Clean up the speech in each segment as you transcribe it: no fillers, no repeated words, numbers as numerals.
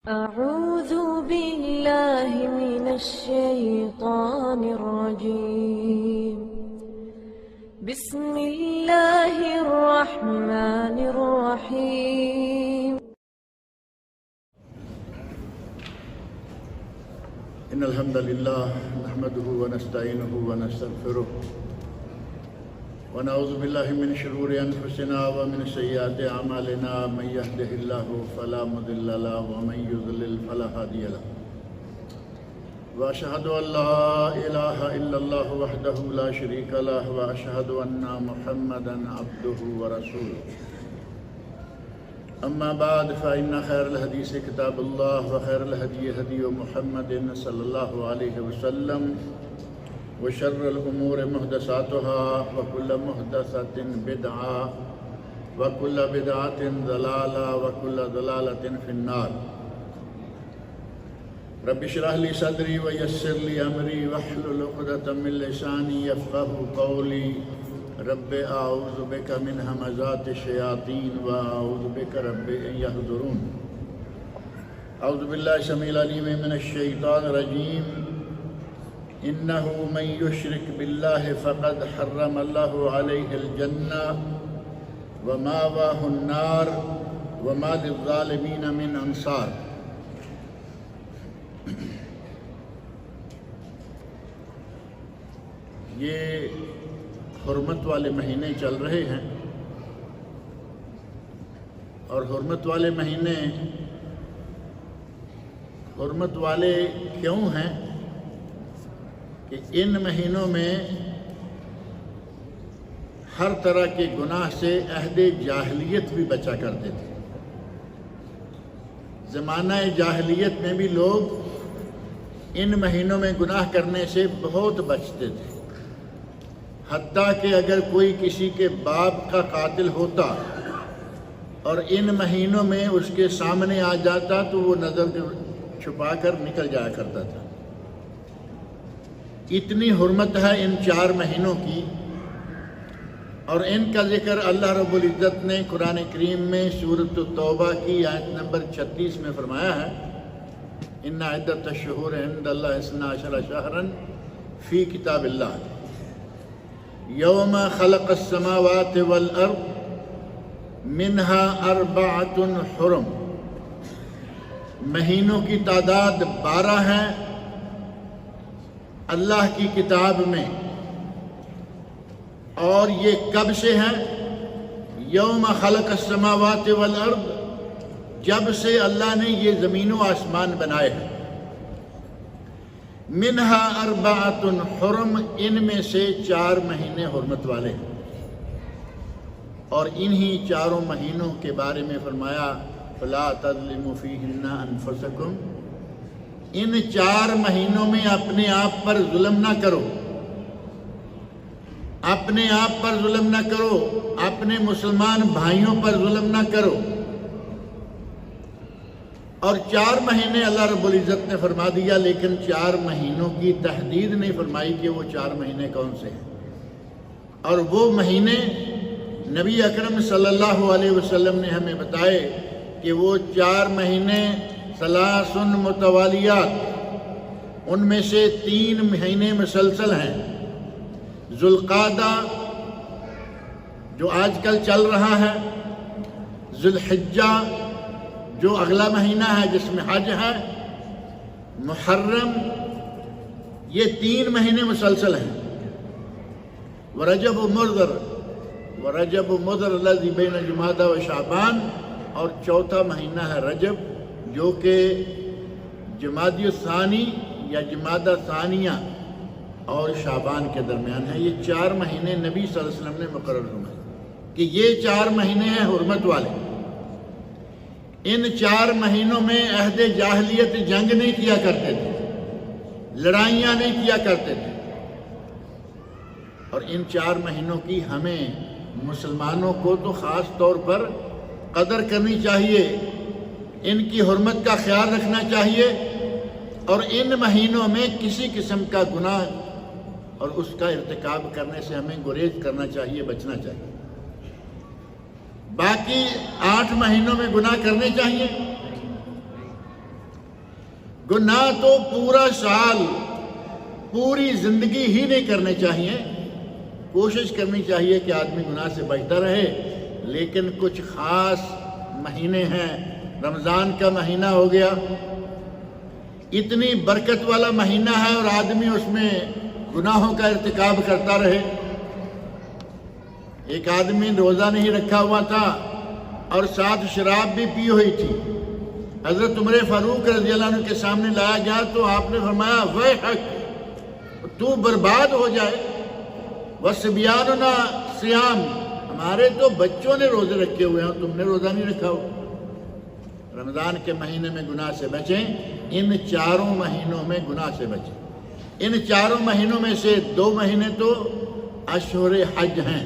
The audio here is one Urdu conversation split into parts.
أعوذ بالله من الشيطان الرجيم. بسم الله الرحمن الرحيم. إن الحمد لله نحمده ونستعينه ونستغفره ونعوذ بالله من شرور أنفسنا ومن سيئات أعمالنا. من يهده الله فلا مضل له ومن يضلل فلا هادي له. وأشهد أن لا إله إلا الله وحده لا شريك له وأشهد أن محمدا عبده ورسوله. أما بعد فإن خير الحديث كتاب الله وخير الهدي هدي محمد صلى الله عليه وسلم وشر الأمور محدثاتها وكل محدثة بدعة وكل بدعة ضلالة وكل ضلالة في النار. رب اشرح لي صدري ويسر لي أمري واحلل عقدة من لساني يفقهوا قولي. رب أعوذ بك من همزات الشياطين وأعوذ بك رب أن يحضرون. أعوذ بالله السميع العليم من الشيطان الرجيم. إنه من يشرك بالله فقد حرم الله عليه الجنة ومأواه النار وما للظالمين من أنصار. یہ حرمت والے مہینے چل رہے ہیں، اور حرمت والے مہینے حرمت والے کیوں ہیں کہ ان مہینوں میں ہر طرح کے گناہ سے عہد جاہلیت بھی بچا کرتے تھے. زمانہ جاہلیت میں بھی لوگ ان مہینوں میں گناہ کرنے سے بہت بچتے تھے. حتیٰ کہ اگر کوئی کسی کے باپ کا قاتل ہوتا اور ان مہینوں میں اس کے سامنے آ جاتا تو وہ نظر چھپا کر نکل جایا کرتا تھا. اتنی حرمت ہے ان 4 مہینوں کی، اور ان کا ذکر اللہ رب العزت نے قرآن کریم میں سورۃ التوبہ کی آیت نمبر 36 میں فرمایا ہے. ان عدۃ الشہور عند اللہ 12 شہرا فی کتاب اللہ یوم خلق السماوات والارض منہا 4 حرم. مہینوں کی تعداد 12 ہے اللہ کی کتاب میں، اور یہ کب سے ہے؟ یوم خلق السماوات والارض، جب سے اللہ نے یہ زمین و آسمان بنائے ہیں. منہا 4 حرم، ان میں سے 4 مہینے حرمت والے ہیں. اور انہی 4 مہینوں کے بارے میں فرمایا فَلَا تَظْلِمُوا فِيهِنَّ أَنفُسَكُمْ. ان 4 مہینوں میں اپنے آپ پر ظلم نہ کرو، اپنے آپ پر ظلم نہ کرو، اپنے مسلمان بھائیوں پر ظلم نہ کرو. اور 4 مہینے اللہ رب العزت نے فرما دیا، لیکن 4 مہینوں کی تحدید نہیں فرمائی کہ وہ 4 مہینے کون سے ہیں. اور وہ مہینے نبی اکرم صلی اللہ علیہ وسلم نے ہمیں بتائے کہ وہ 4 مہینے 3 متوالیات، ان میں سے 3 مہینے مسلسل ہیں. ذوالقعدہ جو آج کل چل رہا ہے، ذوالحجہ جو اگلا مہینہ ہے جس میں حج ہے، محرم، یہ 3 مہینے مسلسل ہیں. ورجب مضر الذی بین جمادی و شعبان، اور 4تھا مہینہ ہے رجب جو کہ جمادی الثانی یا جمادی ثانیہ اور شعبان کے درمیان ہے. یہ 4 مہینے نبی صلی اللہ علیہ وسلم نے مقرر فرمائے کہ یہ 4 مہینے ہیں حرمت والے. ان 4 مہینوں میں عہد جاہلیت جنگ نہیں کیا کرتے تھے، لڑائیاں نہیں کیا کرتے تھے. اور ان 4 مہینوں کی ہمیں مسلمانوں کو تو خاص طور پر قدر کرنی چاہیے، ان کی حرمت کا خیال رکھنا چاہیے، اور ان مہینوں میں کسی قسم کا گناہ اور اس کا ارتکاب کرنے سے ہمیں گریز کرنا چاہیے، بچنا چاہیے. باقی 8 مہینوں میں گناہ کرنے چاہیے، گناہ تو پورا سال پوری زندگی ہی نہیں کرنے چاہیے، کوشش کرنی چاہیے کہ آدمی گناہ سے بچتا رہے، لیکن کچھ خاص مہینے ہیں، رمضان کا مہینہ ہو گیا، اتنی برکت والا مہینہ ہے اور آدمی اس میں گناہوں کا ارتکاب کرتا رہے۔ ایک آدمی روزہ نہیں رکھا ہوا تھا اور ساتھ شراب بھی پی ہوئی تھی، حضرت عمر فاروق رضی اللہ عنہ کے سامنے لایا گیا تو آپ نے فرمایا ویحک، تو برباد ہو جائے، وصبیاننا صیام، ہمارے تو بچوں نے روزے رکھے ہوئے ہیں، تم نے روزہ نہیں رکھا ہو۔ رمضان کے مہینے میں گناہ سے بچیں، ان 4 مہینوں میں گناہ سے بچیں۔ ان 4 مہینوں میں سے 2 مہینے تو اشہر حج ہیں۔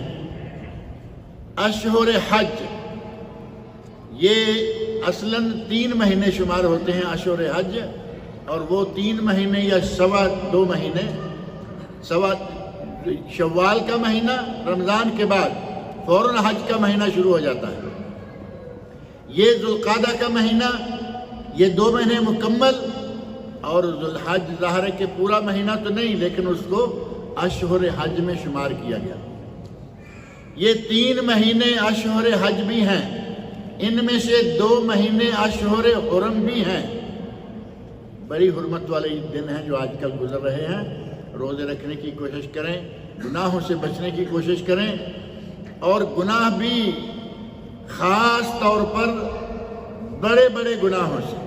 اشہر حج یہ اصلاً 3 مہینے شمار ہوتے ہیں اشہر حج، اور وہ 3 مہینے یا 2.25 مہینے، شوال کا مہینہ، رمضان کے بعد فوراً حج کا مہینہ شروع ہو جاتا ہے۔ یہ ذوالقعدہ کا مہینہ، یہ 2 مہینے مکمل، اور ذوالحج ظاہر ہے کہ پورا مہینہ تو نہیں لیکن اس کو اشہر حج میں شمار کیا گیا۔ یہ 3 مہینے اشہر حج بھی ہیں، ان میں سے 2 مہینے اشہر حرم بھی ہیں۔ بڑی حرمت والے دن ہیں جو آج کل گزر رہے ہیں۔ روزے رکھنے کی کوشش کریں، گناہوں سے بچنے کی کوشش کریں، اور گناہ بھی خاص طور پر بڑے بڑے گناہوں سے۔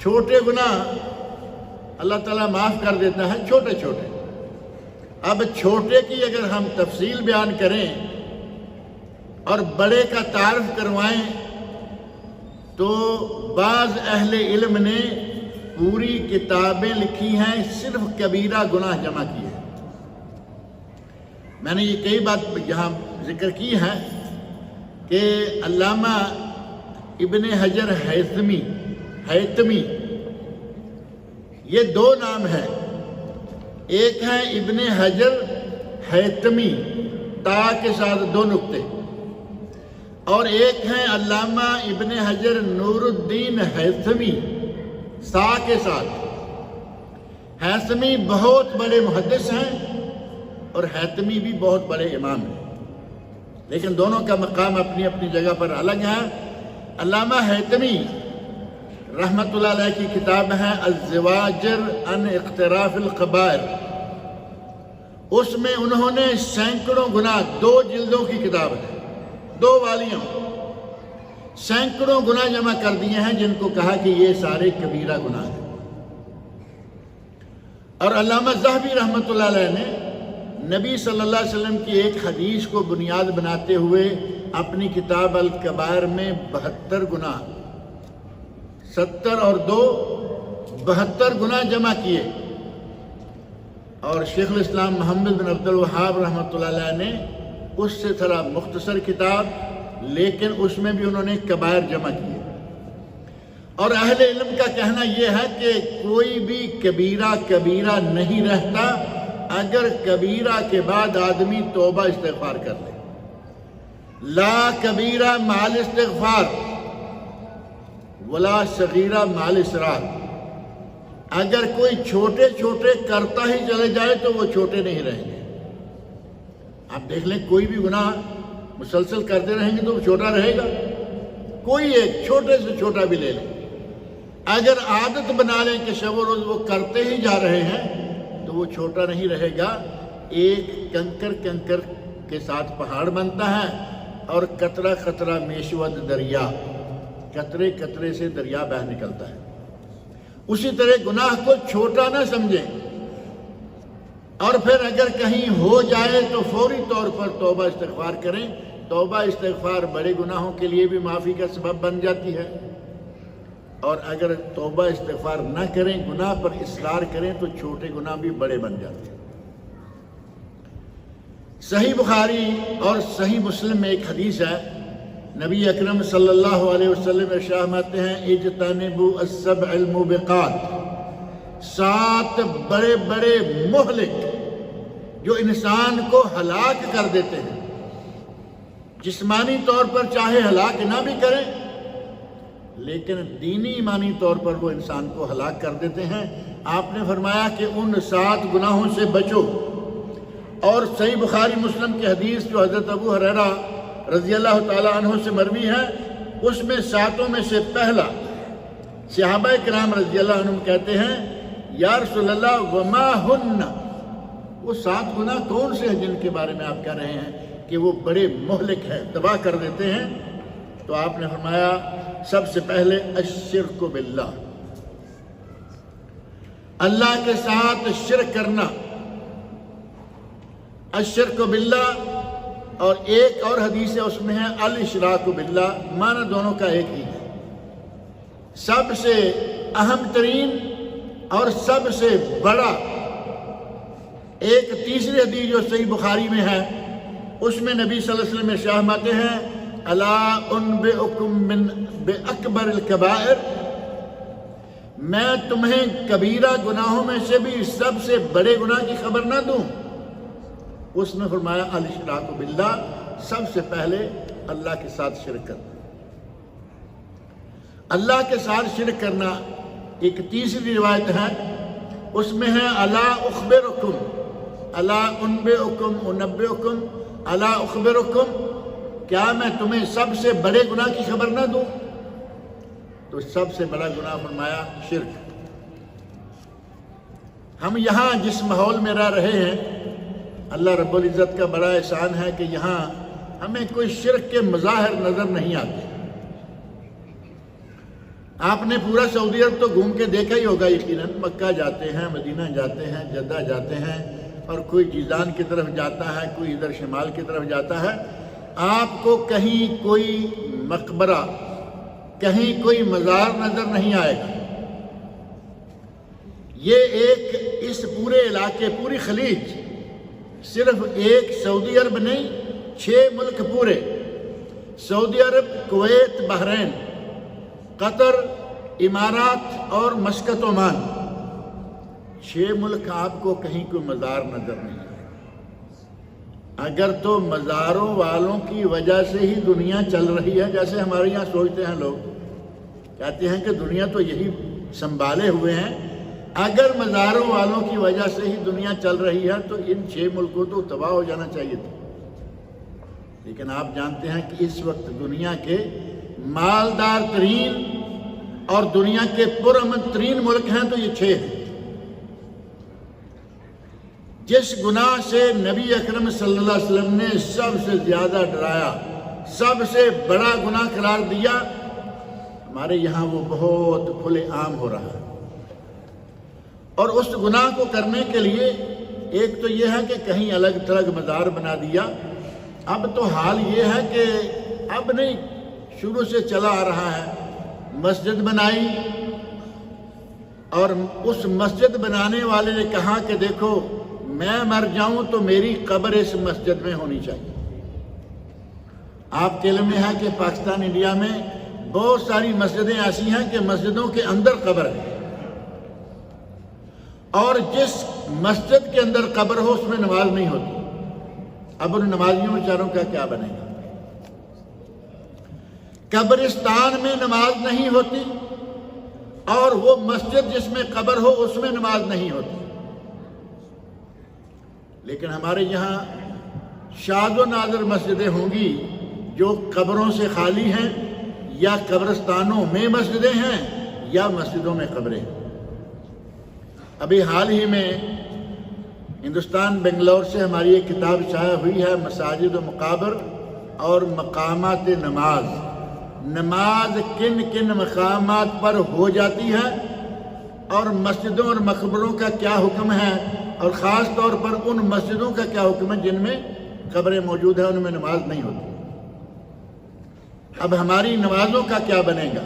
چھوٹے گناہ اللہ تعالیٰ معاف کر دیتا ہے، چھوٹے چھوٹے۔ اب چھوٹے کی اگر ہم تفصیل بیان کریں اور بڑے کا تعارف کروائیں تو بعض اہل علم نے پوری کتابیں لکھی ہیں صرف کبیرہ گناہ جمع کیے۔ میں نے یہ کئی بات یہاں ذکر کی ہے کہ علامہ ابن حجر حیثمی یہ 2 نام ہیں، ایک ہے ابن حجر حیثمی تا کے ساتھ 2 نقطے، اور ایک ہے علامہ ابن حجر نور الدین حیثمی سا کے ساتھ۔ حیثمی بہت بڑے محدث ہیں اور حیثمی بھی بہت بڑے امام ہیں، لیکن دونوں کا مقام اپنی اپنی جگہ پر الگ ہے۔ علامہ حیثمی رحمت اللہ علیہ کی کتاب ہے الزواجر عن اقتراف القبائر، اس میں انہوں نے سینکڑوں گناہ، 2 جلدوں کی کتاب ہے، 2 والیوں، سینکڑوں گناہ جمع کر دیے ہیں جن کو کہا کہ یہ سارے کبیرہ گناہ ہیں۔ اور علامہ ذہبی رحمت اللہ علیہ نے نبی صلی اللہ علیہ وسلم کی ایک حدیث کو بنیاد بناتے ہوئے اپنی کتاب الکبائر میں 72 گناہ، 70 اور 2 72 گناہ جمع کیے۔ اور شیخ الاسلام محمد بن عبد الوہاب رحمۃ اللہ علیہ نے اس سے تھوڑا مختصر کتاب، لیکن اس میں بھی انہوں نے کبائر جمع کیے۔ اور اہل علم کا کہنا یہ ہے کہ کوئی بھی کبیرہ نہیں رہتا اگر کبیرہ کے بعد آدمی توبہ استغفار کر لے۔ لا کبیرہ مال استغفار ولا صغیرہ مال اصرار۔ اگر کوئی چھوٹے چھوٹے کرتا ہی چلے جائے تو وہ چھوٹے نہیں رہیں گے۔ آپ دیکھ لیں کوئی بھی گناہ مسلسل کرتے رہیں گے تو وہ چھوٹا رہے گا، کوئی ایک چھوٹے سے چھوٹا بھی لے لیں۔ اگر عادت بنا لیں کہ شب و روز وہ کرتے ہی جا رہے ہیں تو وہ چھوٹا نہیں رہے گا۔ ایک کنکر کے ساتھ پہاڑ بنتا ہے، اور قطرہ قطرہ میشود دریا، قطرے قطرے سے دریا بہہ نکلتا ہے۔ اسی طرح گناہ کو چھوٹا نہ سمجھیں، اور پھر اگر کہیں ہو جائے تو فوری طور پر توبہ استغفار کریں۔ توبہ استغفار بڑے گناہوں کے لیے بھی معافی کا سبب بن جاتی ہے، اور اگر توبہ استغفار نہ کریں، گناہ پر اصرار کریں تو چھوٹے گناہ بھی بڑے بن جاتے ہیں۔ صحیح بخاری اور صحیح مسلم میں ایک حدیث ہے، نبی اکرم صلی اللہ علیہ وسلم ارشاد فرماتے ہیں اجتنبوا السبع الموبقات، 7 بڑے بڑے مہلک جو انسان کو ہلاک کر دیتے ہیں، جسمانی طور پر چاہے ہلاک نہ بھی کریں لیکن دینی ایمانی طور پر وہ انسان کو ہلاک کر دیتے ہیں۔ آپ نے فرمایا کہ ان 7 گناہوں سے بچو، اور صحیح بخاری مسلم کی حدیث جو حضرت ابو ہریرہ رضی اللہ تعالیٰ عنہ سے مروی ہے، اس میں 7 میں سے پہلا صحابہ کرام رضی اللہ عنہم کہتے ہیں یا رسول اللہ وما ہن، وہ 7 گناہ کون سے ہیں جن کے بارے میں آپ کہہ رہے ہیں کہ وہ بڑے مہلک ہیں، تباہ کر دیتے ہیں؟ تو آپ نے فرمایا سب سے پہلے الشرک باللہ، اللہ کے ساتھ شرک کرنا، الشرک باللہ، اور ایک اور حدیث ہے اس میں ہے الاشراک باللہ، معنی دونوں کا ایک ہی ہے۔ سب سے اہم ترین اور سب سے بڑا ایک تیسری حدیث جو صحیح بخاری میں ہے، اس میں نبی صلی اللہ علیہ وسلم ارشاد فرماتے ہیں الا انبئکم باکبر الکبائر، میں تمہیں کبیرہ گناہوں میں سے بھی سب سے بڑے گناہ کی خبر نہ دوں؟ اس میں فرمایا الاشراک باللہ، سب سے پہلے اللہ کے ساتھ شرک کرنا۔ اللہ کے ساتھ شرک کرنا ایک تیسری روایت ہے، اس میں ہے الا اخبرکم، الا انبئکم انبئکم، الا اخبرکم، کیا میں تمہیں سب سے بڑے گناہ کی خبر نہ دوں؟ تو سب سے بڑا گناہ فرمایا شرک۔ ہم یہاں جس ماحول میں رہ رہے ہیں، اللہ رب العزت کا بڑا احسان ہے کہ یہاں ہمیں کوئی شرک کے مظاہر نظر نہیں آتے۔ آپ نے پورا سعودی عرب تو گھوم کے دیکھا ہی ہوگا یقیناً، مکہ جاتے ہیں، مدینہ جاتے ہیں، جدہ جاتے ہیں، اور کوئی جیزان کی طرف جاتا ہے، کوئی ادھر شمال کی طرف جاتا ہے، آپ کو کہیں کوئی مقبرہ، کہیں کوئی مزار نظر نہیں آئے گا۔ یہ ایک اس پورے علاقے، پوری خلیج، صرف ایک سعودی عرب نہیں، 6 ملک پورے، سعودی عرب، کویت، بحرین، قطر، امارات اور مسقط عمان، 6 ملک آپ کو کہیں کوئی مزار نظر نہیں آئے۔ اگر تو مزاروں والوں کی وجہ سے ہی دنیا چل رہی ہے، جیسے ہمارے یہاں سوچتے ہیں لوگ، کہتے ہیں کہ دنیا تو یہی سنبھالے ہوئے ہیں، اگر مزاروں والوں کی وجہ سے ہی دنیا چل رہی ہے تو ان 6 ملکوں تو تباہ ہو جانا چاہیے تھا۔ لیکن آپ جانتے ہیں کہ اس وقت دنیا کے مالدار ترین اور دنیا کے پرامن ترین ملک ہیں تو یہ 6 ہیں۔ جس گناہ سے نبی اکرم صلی اللہ علیہ وسلم نے سب سے زیادہ ڈرایا، سب سے بڑا گناہ قرار دیا، ہمارے یہاں وہ بہت کھلے عام ہو رہا ہے۔ اور اس گناہ کو کرنے کے لیے ایک تو یہ ہے کہ کہیں الگ تھلگ مزار بنا دیا، اب تو حال یہ ہے کہ اب نہیں، شروع سے چلا آ رہا ہے، مسجد بنائی اور اس مسجد بنانے والے نے کہا کہ دیکھو میں مر جاؤں تو میری قبر اس مسجد میں ہونی چاہیے۔ آپ کے علم میں ہے کہ پاکستان، انڈیا میں بہت ساری مسجدیں ایسی ہیں کہ مسجدوں کے اندر قبر ہے، اور جس مسجد کے اندر قبر ہو اس میں نماز نہیں ہوتی۔ اب ان نمازیوں بیچاروں کا کیا بنے گا؟ قبرستان میں نماز نہیں ہوتی اور وہ مسجد جس میں قبر ہو اس میں نماز نہیں ہوتی۔ لیکن ہمارے یہاں شاد و نادر مسجدیں ہوں گی جو قبروں سے خالی ہیں، یا قبرستانوں میں مسجدیں ہیں یا مسجدوں میں قبریں۔ ابھی حال ہی میں ہندوستان بنگلور سے ہماری ایک کتاب شائع ہوئی ہے، مساجد و مقابر اور مقامات نماز، نماز کن کن مقامات پر ہو جاتی ہے اور مسجدوں اور مقبروں کا کیا حکم ہے، اور خاص طور پر ان مسجدوں کا کیا حکم ہے جن میں قبریں موجود ہیں، ان میں نماز نہیں ہوتی۔ اب ہماری نمازوں کا کیا بنے گا؟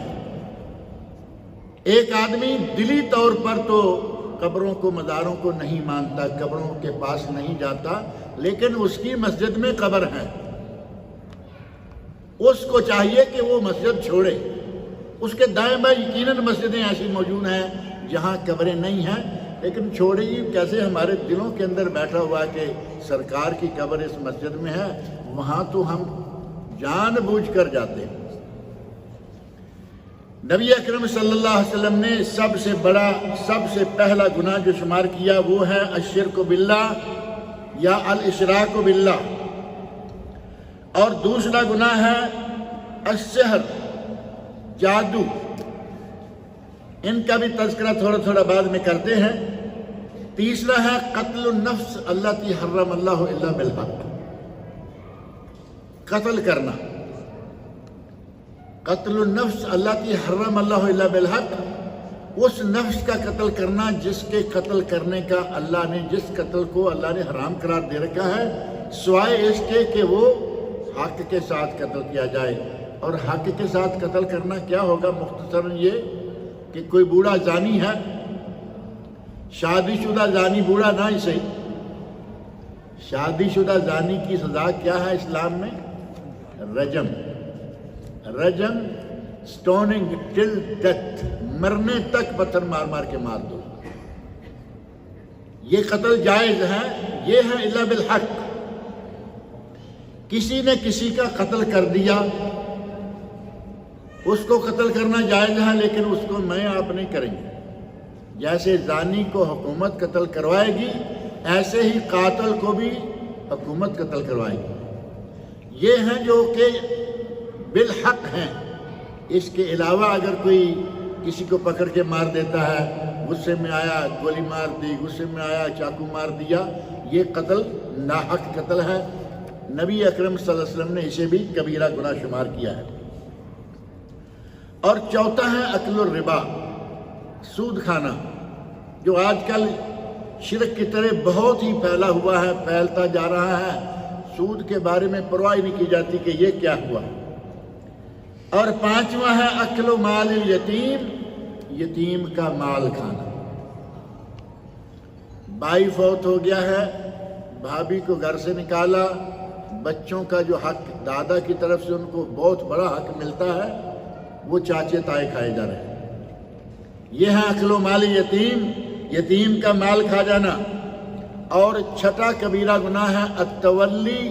ایک آدمی دلی طور پر تو قبروں کو، مزاروں کو نہیں مانتا، قبروں کے پاس نہیں جاتا، لیکن اس کی مسجد میں قبر ہے، اس کو چاہیے کہ وہ مسجد چھوڑے۔ اس کے دائیں بائیں یقیناً مسجدیں ایسی موجود ہیں جہاں قبریں نہیں ہیں، لیکن چھوڑے ہی کیسے؟ ہمارے دلوں کے اندر بیٹھا ہوا کہ سرکار کی قبر اس مسجد میں ہے، وہاں تو ہم جان بوجھ کر جاتے ہیں۔ نبی اکرم صلی اللہ علیہ وسلم نے سب سے بڑا، سب سے پہلا گناہ جو شمار کیا وہ ہے الشرک باللہ یا الاشراک باللہ، اور دوسرا گناہ ہے السحر، جادو۔ ان کا بھی تذکرہ تھوڑا تھوڑا بعد میں کرتے ہیں۔ تیسرا ہے قتل النفس التی حرم اللہ الا بالحق، قتل کرنا، قتل النفس التی حرم اللہ الا بالحق، اس نفس کا قتل کرنا جس کے قتل کرنے کا اللہ نے، جس قتل کو اللہ نے حرام قرار دے رکھا ہے، سوائے اس کے کہ وہ حق کے ساتھ قتل کیا جائے۔ اور حق کے ساتھ قتل کرنا کیا ہوگا؟ مختصراً یہ کہ کوئی بوڑھا زانی ہے، شادی شدہ زانی، بوڑھا نہ ہی صحیح، شادی شدہ زانی کی سزا کیا ہے اسلام میں؟ رجم، رجم، سٹوننگ ٹل ڈیتھ، مرنے تک پتھر مار مار کے مار دو۔ یہ قتل جائز ہے، یہ ہے الا بالحق۔ کسی نے کسی کا قتل کر دیا، اس کو قتل کرنا جائز ہے، لیکن اس کو میں آپ نہیں کریں گے۔ جیسے زانی کو حکومت قتل کروائے گی، ایسے ہی قاتل کو بھی حکومت قتل کروائے گی۔ یہ ہیں جو کہ بالحق ہیں۔ اس کے علاوہ اگر کوئی کسی کو پکڑ کے مار دیتا ہے، غصے میں آیا گولی مار دی، غصے میں آیا چاقو مار دیا، یہ قتل ناحق قتل ہے۔ نبی اکرم صلی اللہ علیہ وسلم نے اسے بھی کبیرہ گناہ شمار کیا ہے۔ اور چوتھا ہے اکل الربا، سود کھانا، جو آج کل شرک کی طرح بہت ہی پھیلا ہوا ہے، پھیلتا جا رہا ہے۔ سود کے بارے میں پرواہ نہیں کی جاتی کہ یہ کیا ہوا۔ اور پانچواں ہے اکل مال الیتیم، یتیم کا مال کھانا۔ بھائی فوت ہو گیا ہے، بھابھی کو گھر سے نکالا، بچوں کا جو حق دادا کی طرف سے ان کو بہت بڑا حق ملتا ہے، وہ چاچے تائے کھائے جا رہے ہیں۔ یہ ہے اکل و مال یتیم، یتیم کا مال کھا جانا۔ اور چھٹا کبیرہ گناہ ہے التولی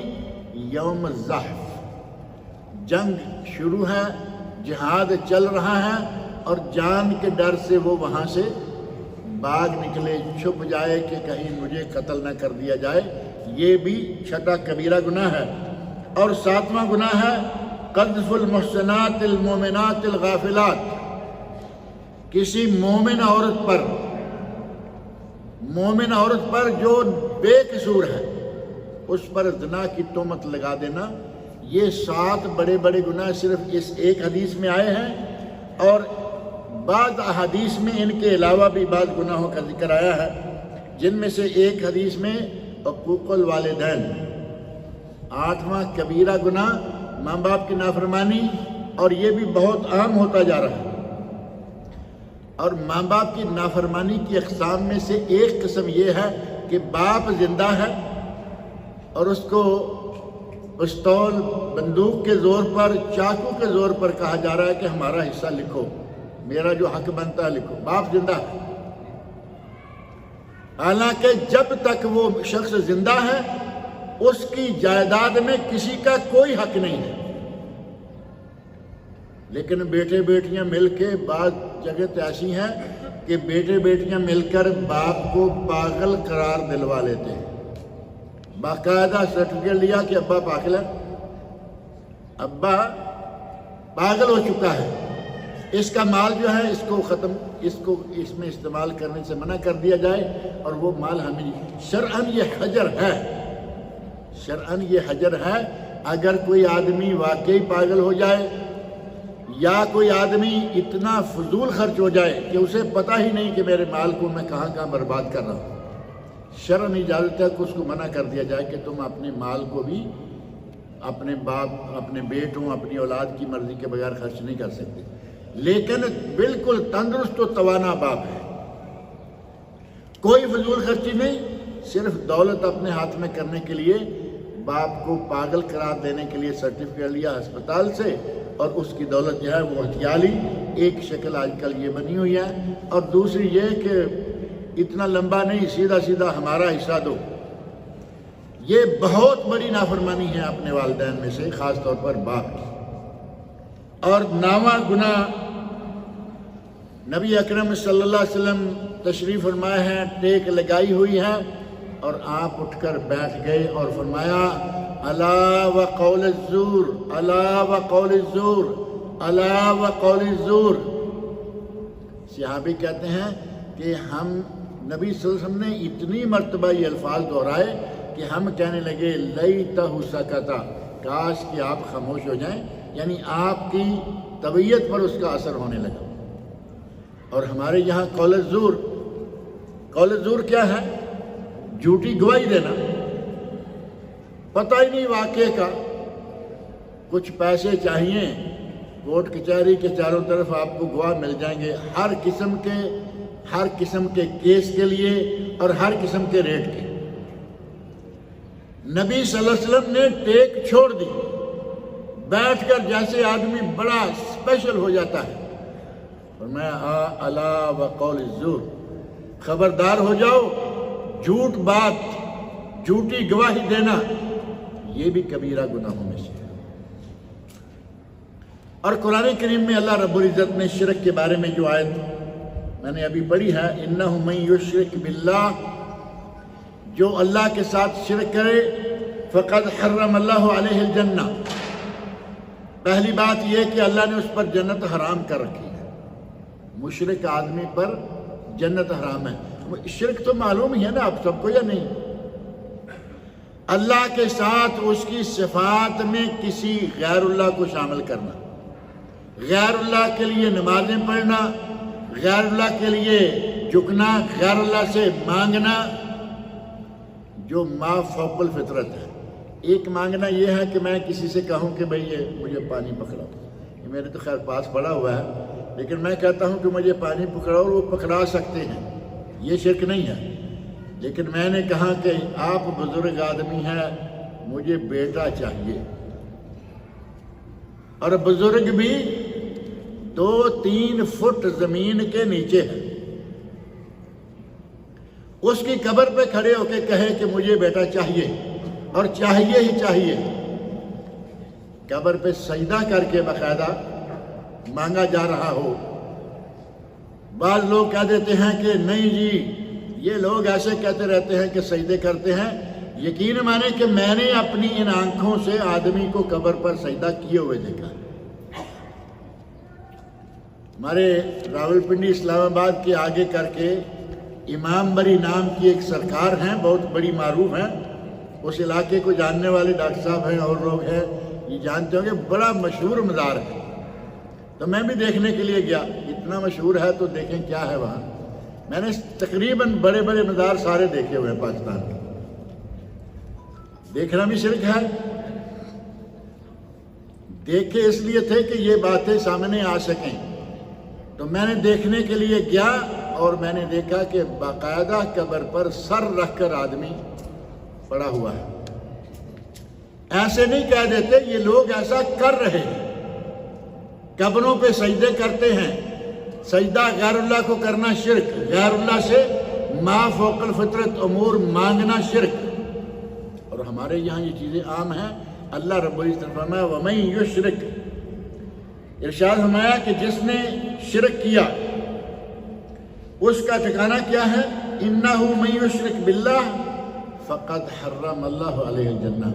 یوم الزحف، جنگ شروع ہے، جہاد چل رہا ہے، اور جان کے ڈر سے وہ وہاں سے بھاگ نکلے، چھپ جائے کہ کہیں مجھے قتل نہ کر دیا جائے، یہ بھی چھٹا کبیرہ گناہ ہے۔ اور ساتواں گناہ ہے قذف المحصنات المومنات الغافلات، کسی مومن عورت پر جو بے قصور ہے اس پر زنا کی تہمت لگا دینا۔ یہ 7 بڑے بڑے گناہ صرف اس ایک حدیث میں آئے ہیں، اور بعض احادیث میں ان کے علاوہ بھی بعض گناہوں کا ذکر آیا ہے، جن میں سے ایک حدیث میں حقوق الوالدین، 8واں کبیرہ گناہ ماں باپ کی نافرمانی، اور یہ بھی بہت عام ہوتا جا رہا ہے۔ اور ماں باپ کی نافرمانی کی اقسام میں سے ایک قسم یہ ہے کہ باپ زندہ ہے اور اس کو پستول، بندوق کے زور پر، چاقو کے زور پر کہا جا رہا ہے کہ ہمارا حصہ لکھو، میرا جو حق بنتا ہے لکھو۔ باپ زندہ ہے، حالانکہ جب تک وہ شخص زندہ ہے اس کی جائیداد میں کسی کا کوئی حق نہیں ہے۔ لیکن بیٹے بیٹیاں مل کے، بعض جگہ تو ایسی ہیں کہ بیٹے بیٹیاں مل کر باپ کو پاگل قرار دلوا لیتے ہیں، باقاعدہ سرٹیفکیٹ لیا کہ ابا پاگل ہے، ابا پاگل ہو چکا ہے، اس کا مال جو ہے اس کو ختم، اس میں استعمال کرنے سے منع کر دیا جائے، اور وہ مال ہمیں شرعاً یہ حجر ہے، شرعاً یہ حجر ہے۔ اگر کوئی آدمی واقعی پاگل ہو جائے یا کوئی آدمی اتنا فضول خرچ ہو جائے کہ اسے پتہ ہی نہیں کہ میرے مال کو میں کہاں کہاں برباد کر رہا ہوں، شرعاً اجازت ہے کہ اس کو منع کر دیا جائے کہ تم اپنے مال کو بھی اپنے باپ، اپنے بیٹوں، اپنی اولاد کی مرضی کے بغیر خرچ نہیں کر سکتے۔ لیکن بالکل تندرست و توانا باپ ہے، کوئی فضول خرچی نہیں، صرف دولت اپنے ہاتھ میں کرنے کے لیے باپ کو پاگل قرار دینے کے لیے سرٹیفکیٹ لیا ہسپتال سے، اور اس کی دولت جو ہے وہ ہتھیا لی۔ ایک شکل آج کل یہ بنی ہوئی ہے، اور دوسری یہ کہ اتنا لمبا نہیں، سیدھا سیدھا ہمارا حصہ دو۔ یہ بہت بڑی نافرمانی ہے اپنے والدین میں سے، خاص طور پر باپ کی۔ اور 9واں گناہ نبی اکرم صلی اللہ علیہ وسلم تشریف فرمائے ہیں، ٹیک لگائی ہوئی ہے، اور آپ اٹھ کر بیٹھ گئے اور فرمایا الا وقول الزور، الا وقول الزور، الا وقول الزور۔ صحابی کہتے ہیں کہ ہم نبی صلی اللہ علیہ وسلم نے اتنی مرتبہ یہ الفاظ دہرائے کہ ہم کہنے لگے لیتہ سکتا، کاش کہ آپ خاموش ہو جائیں، یعنی آپ کی طبیعت پر اس کا اثر ہونے لگا۔ اور ہمارے یہاں قول الزور، قول الزور کیا ہے؟ جھوٹی گواہی دینا، پتہ ہی نہیں واقعے کا، کچھ پیسے چاہیے، کورٹ کچہری کے چاروں طرف آپ کو گواہ مل جائیں گے، ہر قسم کے کیس کے لیے اور ہر قسم کے ریٹ کے۔ نبی صلی اللہ علیہ وسلم نے ٹیک چھوڑ دی، بیٹھ کر جیسے آدمی بڑا اسپیشل ہو جاتا ہے، اور میں الا وقول الزور، خبردار ہو جاؤ، جھوٹ بات، جھوٹی گواہی دینا یہ بھی کبیرہ گناہوں میں سے ہے۔ اور قرآن کریم میں اللہ رب العزت نے شرک کے بارے میں جو آیت میں نے ابھی پڑھی ہے، انہ من یشرک باللہ، جو اللہ کے ساتھ شرک کرے، فقد حرم اللہ علیہ الجنہ، پہلی بات یہ کہ اللہ نے اس پر جنت حرام کر رکھی ہے، مشرک آدمی پر جنت حرام ہے۔ شرک تو معلوم ہی ہے نا آپ سب کو، یا نہیں؟ اللہ کے ساتھ اس کی صفات میں کسی غیر اللہ کو شامل کرنا، غیر اللہ کے لیے نمازیں پڑھنا، غیر اللہ کے لیے جھکنا، غیر اللہ سے مانگنا، جو ما فوق الفطرت ہے۔ ایک مانگنا یہ ہے کہ میں کسی سے کہوں کہ بھئی یہ مجھے پانی پکڑاؤ، یہ میرے تو خیر پاس پڑا ہوا ہے، لیکن میں کہتا ہوں کہ مجھے پانی پکڑاؤ، اور وہ پکڑا سکتے ہیں، یہ شرک نہیں ہے۔ لیکن میں نے کہا کہ آپ بزرگ آدمی ہیں، مجھے بیٹا چاہیے، اور بزرگ بھی 2-3 فٹ زمین کے نیچے ہے، اس کی قبر پہ کھڑے ہو کے کہے کہ مجھے بیٹا چاہیے، اور چاہیے ہی چاہیے، قبر پہ سجدہ کر کے باقاعدہ مانگا جا رہا ہو۔ بعض لوگ کہہ دیتے ہیں کہ نہیں جی، یہ لوگ ایسے کہتے رہتے ہیں کہ سجدے کرتے ہیں، یقین مانے کہ میں نے اپنی ان آنکھوں سے آدمی کو قبر پر سجدہ کیے ہوئے دیکھا۔ ہمارے راولپنڈی اسلام آباد کے آگے کر کے امام بری نام کی ایک سرکار ہیں، بہت بڑی معروف ہیں، اس علاقے کو جاننے والے ڈاکٹر صاحب ہیں اور لوگ ہیں، یہ جانتے ہوں گے، بڑا مشہور مزار ہے۔ تو میں بھی دیکھنے کے لیے گیا، اتنا مشہور ہے تو دیکھیں کیا ہے وہاں۔ میں نے تقریباً بڑے بڑے مزار سارے دیکھے ہوئے ہیں پاکستان کے، دیکھنا بھی شرک ہے۔ دیکھے اس لیے تھے کہ یہ باتیں سامنے آ سکیں، تو میں نے دیکھنے کے لیے گیا، اور میں نے دیکھا کہ باقاعدہ قبر پر سر رکھ کر آدمی پڑا ہوا ہے۔ ایسے نہیں کہہ دیتے، یہ لوگ ایسا کر رہے ہیں، قبروں پہ سجدے کرتے ہیں۔ سجدہ غیر اللہ کو کرنا شرک، غیر اللہ سے ما فوق الفطرت امور مانگنا شرک، اور ہمارے یہاں یہ چیزیں عام ہیں۔ اللہ رب العزت نے فرمایا وَمَن یشرک، ارشاد فرمایا کہ جس نے شرک کیا اس کا ٹھکانہ کیا ہے، اِنَّهُ مَن یشرک بِاللَّهِ فَقَدْ حَرَّمَ اللَّهُ عَلَيْهِ الْجَنَّةَ،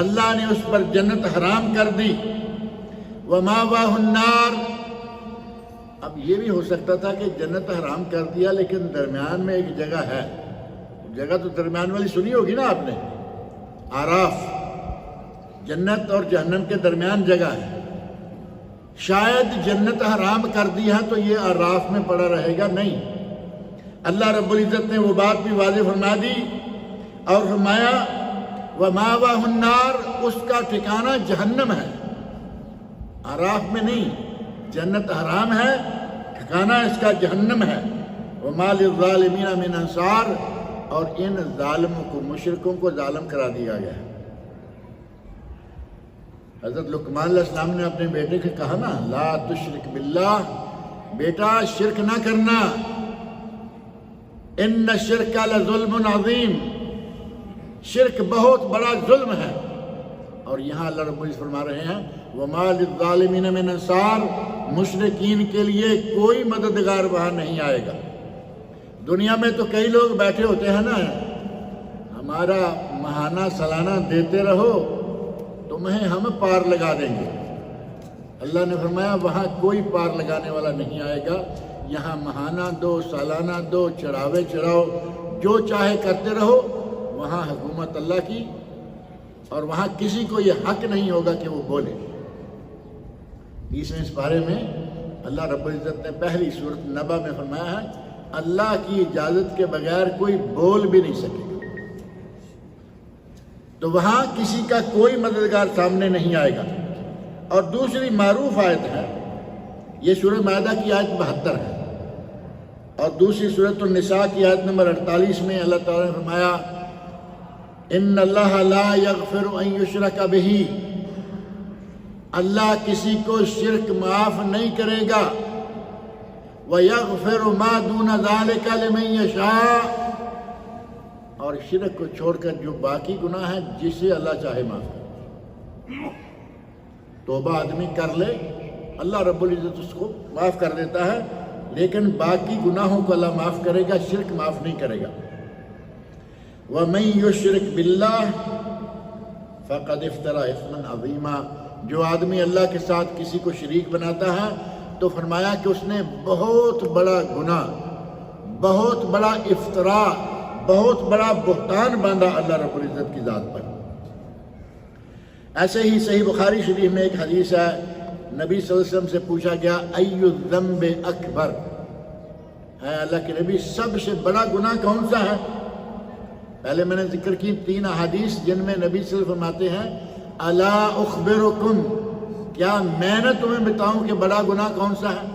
اللہ نے اس پر جنت حرام کر دی۔ وَمَأْوَاهُ النَّارُ، اب یہ بھی ہو سکتا تھا کہ جنت حرام کر دیا، لیکن درمیان میں ایک جگہ ہے، جگہ تو درمیان والی سنی ہوگی نا آپ نے، آراف، جنت اور جہنم کے درمیان جگہ ہے، شاید جنت حرام کر دی ہے تو یہ آراف میں پڑا رہے گا، نہیں۔ اللہ رب العزت نے وہ بات بھی واضح فرما دی اور فرمایا وَمَأْوَاهُ النَّارُ، اس کا ٹھکانہ جہنم ہے، آراف میں نہیں۔ جنت حرام ہے، ٹھکانہ اس کا جہنم ہے۔ وَمَا لِلظَّالِمِينَ مِنْ أَنصَارٍ، اور ان ظالموں کو، مشرکوں کو ظالم قرار دیا گیا ہے۔ حضرت لقمان علیہ السلام نے اپنے بیٹے کو کہا نا لا تشرک باللہ، بیٹا شرک نہ کرنا، ان الشرک لظلم عظیم، شرک بہت بڑا ظلم ہے۔ اور یہاں اللہ رب العزت فرما رہے ہیں وَمَا لِلظَّالِمِينَ مِنْ أَنصَارٍ، مشرکین کے لیے کوئی مددگار وہاں نہیں آئے گا۔ دنیا میں تو کئی لوگ بیٹھے ہوتے ہیں نا، ہمارا ماہانہ سالانہ دیتے رہو تمہیں ہم پار لگا دیں گے۔ اللہ نے فرمایا وہاں کوئی پار لگانے والا نہیں آئے گا، یہاں ماہانہ دو، سالانہ دو، چڑھاوے چڑھاؤ، جو چاہے کرتے رہو، وہاں حکومت اللہ کی، اور وہاں کسی کو یہ حق نہیں ہوگا کہ وہ بولے۔ 20ویں پارے میں اللہ رب العزت نے پہلی سورۃ نبا میں فرمایا ہے اللہ کی اجازت کے بغیر کوئی بول بھی نہیں سکے گا، تو وہاں کسی کا کوئی مددگار سامنے نہیں آئے گا۔ اور دوسری معروف آیت ہے، یہ سورہ مائدہ کی آیت 72 ہے، اور دوسری سورۃ النساء کی آیت نمبر 48 میں اللہ تعالیٰ نے فرمایا ان اللہ لا یغفر ان یشرک بہ، اللہ کسی کو شرک معاف نہیں کرے گا، وَيَغْفِرُ مَا دُونَ ذَلِكَ لِمَن يَشَاءُ، اور شرک کو چھوڑ کر جو باقی گناہ ہیں جسے اللہ چاہے معاف کرے۔ توبہ آدمی کر لے اللہ رب العزت اس کو معاف کر دیتا ہے، لیکن باقی گناہوں کو اللہ معاف کرے گا، شرک معاف نہیں کرے گا۔ وَمَن يُشْرِكْ بِاللَّهِ فَقَدِ افْتَرَىٰ إِثْمًا عَظِيمًا، جو آدمی اللہ کے ساتھ کسی کو شریک بناتا ہے تو فرمایا کہ اس نے بہت بڑا گناہ، بہت بڑا افطراء، بہت بڑا بہتان باندھا اللہ رب العزت کی ذات پر۔ ایسے ہی صحیح بخاری شریف میں ایک حدیث ہے، نبی صلی اللہ علیہ وسلم سے پوچھا گیا ای الذنب اکبر، ہے اللہ کے نبی سب سے بڑا گناہ کون سا ہے؟ پہلے میں نے ذکر کی 3 احادیث جن میں نبی صلی اللہ علیہ وسلم فرماتے ہیں الا اخبرکم، کیا میں نے تمہیں بتاؤں کہ بڑا گناہ کون سا ہے؟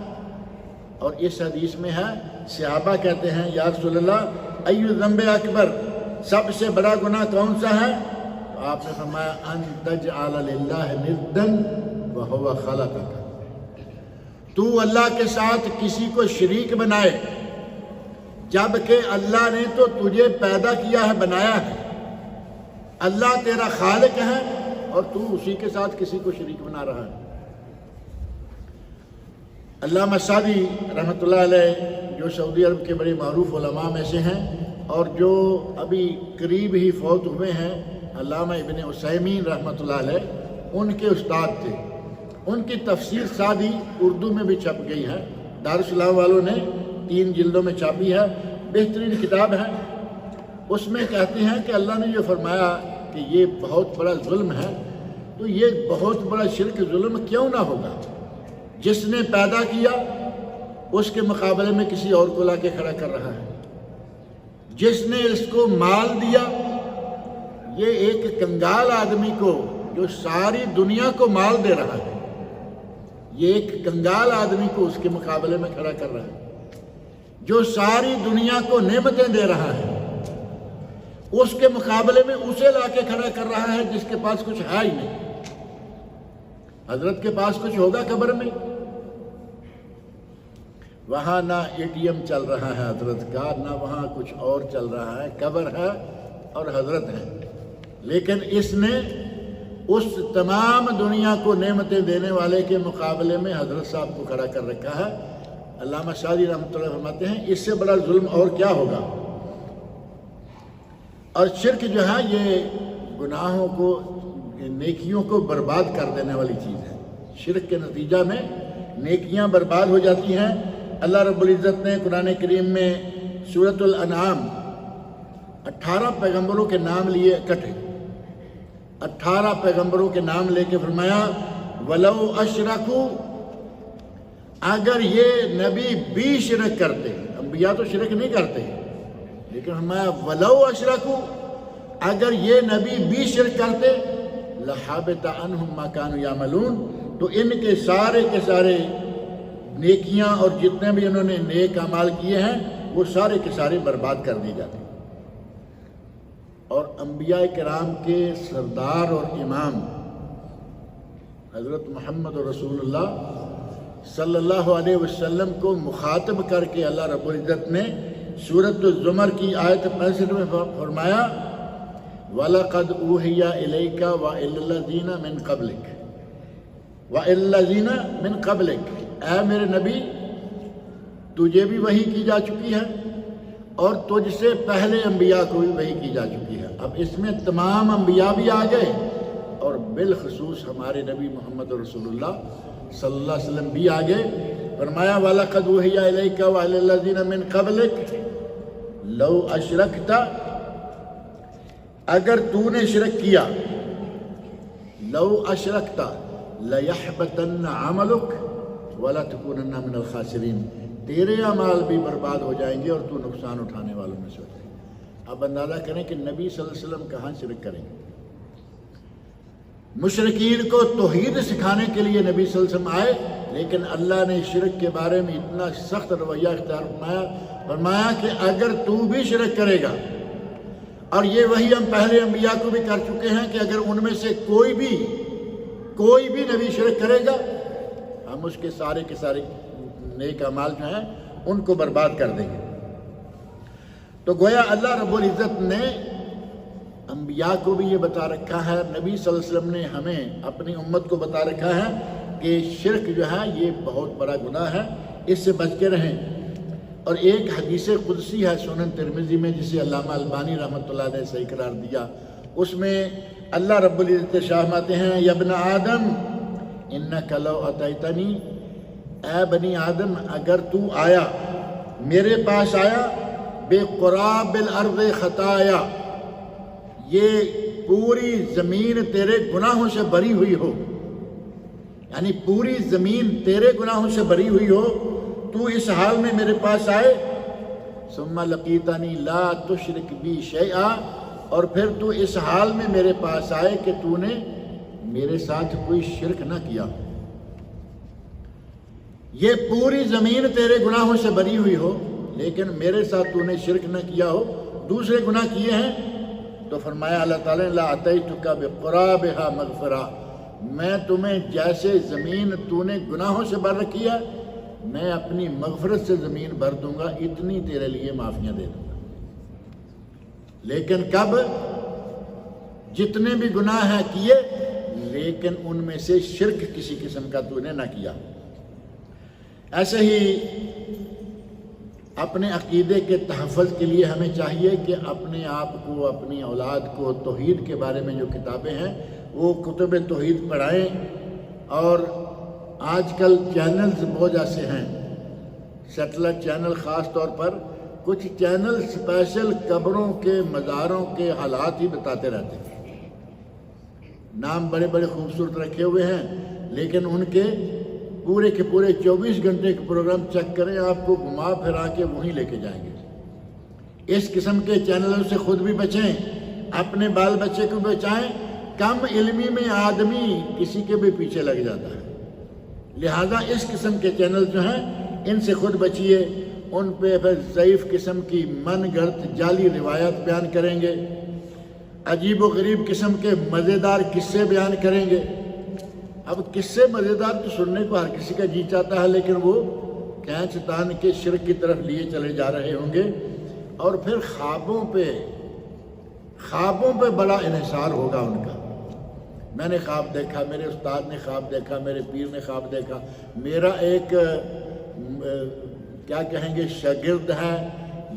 اور اس حدیث میں ہے صحابہ کہتے ہیں یا رسول اللہ ای الذنب اکبر، سب سے بڑا گناہ کون سا ہے؟ تو آپ نے فرمایا ان تجعل للہ ندا وہو خلقک، تو اللہ کے ساتھ کسی کو شریک بنائے جبکہ اللہ نے تو تجھے پیدا کیا ہے، بنایا ہے، اللہ تیرا خالق ہے اور تو اسی کے ساتھ کسی کو شریک بنا رہا ہے۔ علامہ سعدی رحمۃ اللہ علیہ جو سعودی عرب کے بڑے معروف علماء میں سے ہیں اور جو ابھی قریب ہی فوت ہوئے ہیں، علامہ ابن عثیمین رحمۃ اللہ علیہ ان کے استاد تھے، ان کی تفسیر سعدی اردو میں بھی چھپ گئی ہے، دارالسلام والوں نے 3 جلدوں میں چھاپی ہے، بہترین کتاب ہے۔ اس میں کہتے ہیں کہ اللہ نے جو فرمایا کہ یہ بہت بڑا ظلم ہے، تو یہ بہت بڑا شرک ظلم کیوں نہ ہوگا؟ جس نے پیدا کیا اس کے مقابلے میں کسی اور کو لا کے کھڑا کر رہا ہے، جس نے اس کو مال دیا، یہ ایک کنگال آدمی کو جو ساری دنیا کو مال دے رہا ہے، یہ ایک کنگال آدمی کو اس کے مقابلے میں کھڑا کر رہا ہے، جو ساری دنیا کو نعمتیں دے رہا ہے، اس کے مقابلے میں اسے لا کے کھڑا کر رہا ہے جس کے پاس کچھ ہے ہی نہیں۔ حضرت کے پاس کچھ ہوگا قبر میں؟ وہاں نہ اے ٹی ایم چل رہا ہے حضرت کا، نہ وہاں کچھ اور چل رہا ہے، قبر ہے اور حضرت ہے، لیکن اس نے اس تمام دنیا کو نعمتیں دینے والے کے مقابلے میں حضرت صاحب کو کھڑا کر رکھا ہے۔ علامہ شادی رحمۃ اللہ فرماتے ہیں اس سے بڑا ظلم اور کیا ہوگا؟ اور شرک جو ہے یہ گناہوں کو، نیکیوں کو برباد کر دینے والی چیز ہے۔ شرک کے نتیجہ میں نیکیاں برباد ہو جاتی ہیں۔ اللہ رب العزت نے قرآن کریم میں سورۃ الانعام 18 پیغمبروں کے نام لیے اکٹھے، 18 پیغمبروں کے نام لے کے فرمایا وَلَوْ أَشْرَكُوا، اگر یہ نبی بھی شرک کرتے، انبیاء تو شرک نہیں کرتے، لیکن فرمایا وَلَوْ أَشْرَكُوا، اگر یہ نبی بھی شرک کرتے لَحَبِطَ عَنْهُمْ مَا كَانُوا يَعْمَلُونَ، تو ان کے سارے نیکیاں اور جتنے بھی انہوں نے نیک اعمال کیے ہیں وہ سارے کے سارے برباد کر دیے جاتے۔ اور انبیاء کرام کے سردار اور امام حضرت محمد رسول اللہ صلی اللہ علیہ وسلم کو مخاطب کر کے اللہ رب العزت نے سورۃ الزمر کی آیت 65 میں فرمایا وَلَقَدْ أُوحِيَ إِلَيْكَ وَإِلَى الَّذِينَ مِن قَبْلِكَ وَإِلَى الَّذِينَ مِن قَبْلِكَ، اے میرے نبی تجھے بھی وحی کی جا چکی ہے اور تجھ سے پہلے انبیاء کو بھی وحی کی جا چکی ہے۔ اب اس میں تمام انبیاء بھی آ گئے اور بالخصوص ہمارے نبی محمد رسول اللہ صلی اللہ علیہ وسلم بھی آ گئے۔ فرمایا وَلَقَدْ أُوحِيَ إِلَيْكَ وَإِلَى الَّذِينَ مِن قَبْلِكَ لَوْ أَشْرَكْتَ، اگر تو نے شرک کیا، لَوْ أَشْرَكْتَ لَيَحْبَطَنَّ عَمَلُكَ وَلَتَكُونَنَّ مِنَ الْخَاسِرِينَ، تیرے اعمال بھی برباد ہو جائیں گے اور تو نقصان اٹھانے والوں میں سے ہو جائے گا۔ اب اندازہ کریں کہ نبی صلی اللہ علیہ وسلم کہاں شرک کریں گے؟ مشرکین کو توحید سکھانے کے لیے نبی صلی اللہ علیہ وسلم آئے، لیکن اللہ نے شرک کے بارے میں اتنا سخت رویہ اختیار فرمایا کہ اگر تو بھی شرک کرے گا، اور یہ وہی ہم پہلے انبیاء کو بھی کر چکے ہیں کہ اگر ان میں سے کوئی بھی نبی شرک کرے گا، ہم اس کے سارے نیک اعمال جو ہیں ان کو برباد کر دیں گے۔ تو گویا اللہ رب العزت نے انبیاء کو بھی یہ بتا رکھا ہے، نبی صلی اللہ علیہ وسلم نے ہمیں اپنی امت کو بتا رکھا ہے کہ شرک جو ہے یہ بہت بڑا گناہ ہے، اس سے بچ کے رہیں۔ اور ایک حدیث قدسی ہے سنن ترمذی میں، جسے علامہ البانی رحمۃ اللہ نے صحیح قرار دیا، اس میں اللہ رب العزت فرماتے ہیں یا ابن آدم انک لو اتیتنی، اے بنی آدم اگر تو آیا میرے پاس آیا، بے قراب الارض خطایا، یہ پوری زمین تیرے گناہوں سے بری ہوئی ہو، یعنی پوری زمین تیرے گناہوں سے بری ہوئی ہو، تو اس حال میں میرے پاس آئے، ثم لقیتنی لا تشرک بی شیئا، اور پھر تو اس حال میں میرے پاس آئے کہ تو نے میرے ساتھ کوئی شرک نہ کیا، یہ پوری زمین تیرے گناہوں سے بری ہوئی ہو لیکن میرے ساتھ تو نے شرک نہ کیا ہو، دوسرے گناہ کیے ہیں، تو فرمایا اللہ تعالیٰ نے لا اتیتک بقرابھا مغفرہ، میں تمہیں جیسے زمین تو نے گناہوں سے بھر رکھی ہے، میں اپنی مغفرت سے زمین بھر دوں گا، اتنی تیرے لیے معافیاں دے دوں گا۔ لیکن کب؟ جتنے بھی گناہ ہیں کیے، لیکن ان میں سے شرک کسی قسم کا تو نے نہ کیا۔ ایسے ہی اپنے عقیدے کے تحفظ کے لیے ہمیں چاہیے کہ اپنے آپ کو، اپنی اولاد کو توحید کے بارے میں جو کتابیں ہیں وہ کتب توحید پڑھائیں۔ اور آج کل چینلز بہت ایسے ہیں، سیٹلائٹ چینل خاص طور پر، کچھ چینل اسپیشل قبروں کے، مزاروں کے حالات ہی بتاتے رہتے ہیں، نام بڑے بڑے خوبصورت رکھے ہوئے ہیں، لیکن ان کے پورے کے پورے 24 گھنٹے کے پروگرام چیک کریں، آپ کو گھما پھرا کے وہیں لے کے جائیں گے۔ اس قسم کے چینلوں سے خود بھی بچیں، اپنے بال بچے کو بچائیں۔ کم علمی میں آدمی کسی کے بھی پیچھے لگ جاتا ہے، لہذا اس قسم کے چینل جو ہیں ان سے خود بچیے، ان پہ پھر ضعیف قسم کی من گھڑت جعلی روایت بیان کریں گے، عجیب و غریب قسم کے مزیدار قصے بیان کریں گے۔ اب قصے مزیدار تو سننے کو ہر کسی کا جی چاہتا ہے، لیکن وہ کھینچ تان کے شرک کی طرف لیے چلے جا رہے ہوں گے، اور پھر خوابوں پہ بڑا انحصار ہوگا ان کا۔ میں نے خواب دیکھا، میرے استاد نے خواب دیکھا، میرے پیر نے خواب دیکھا، میرا ایک کیا کہیں گے شاگرد ہے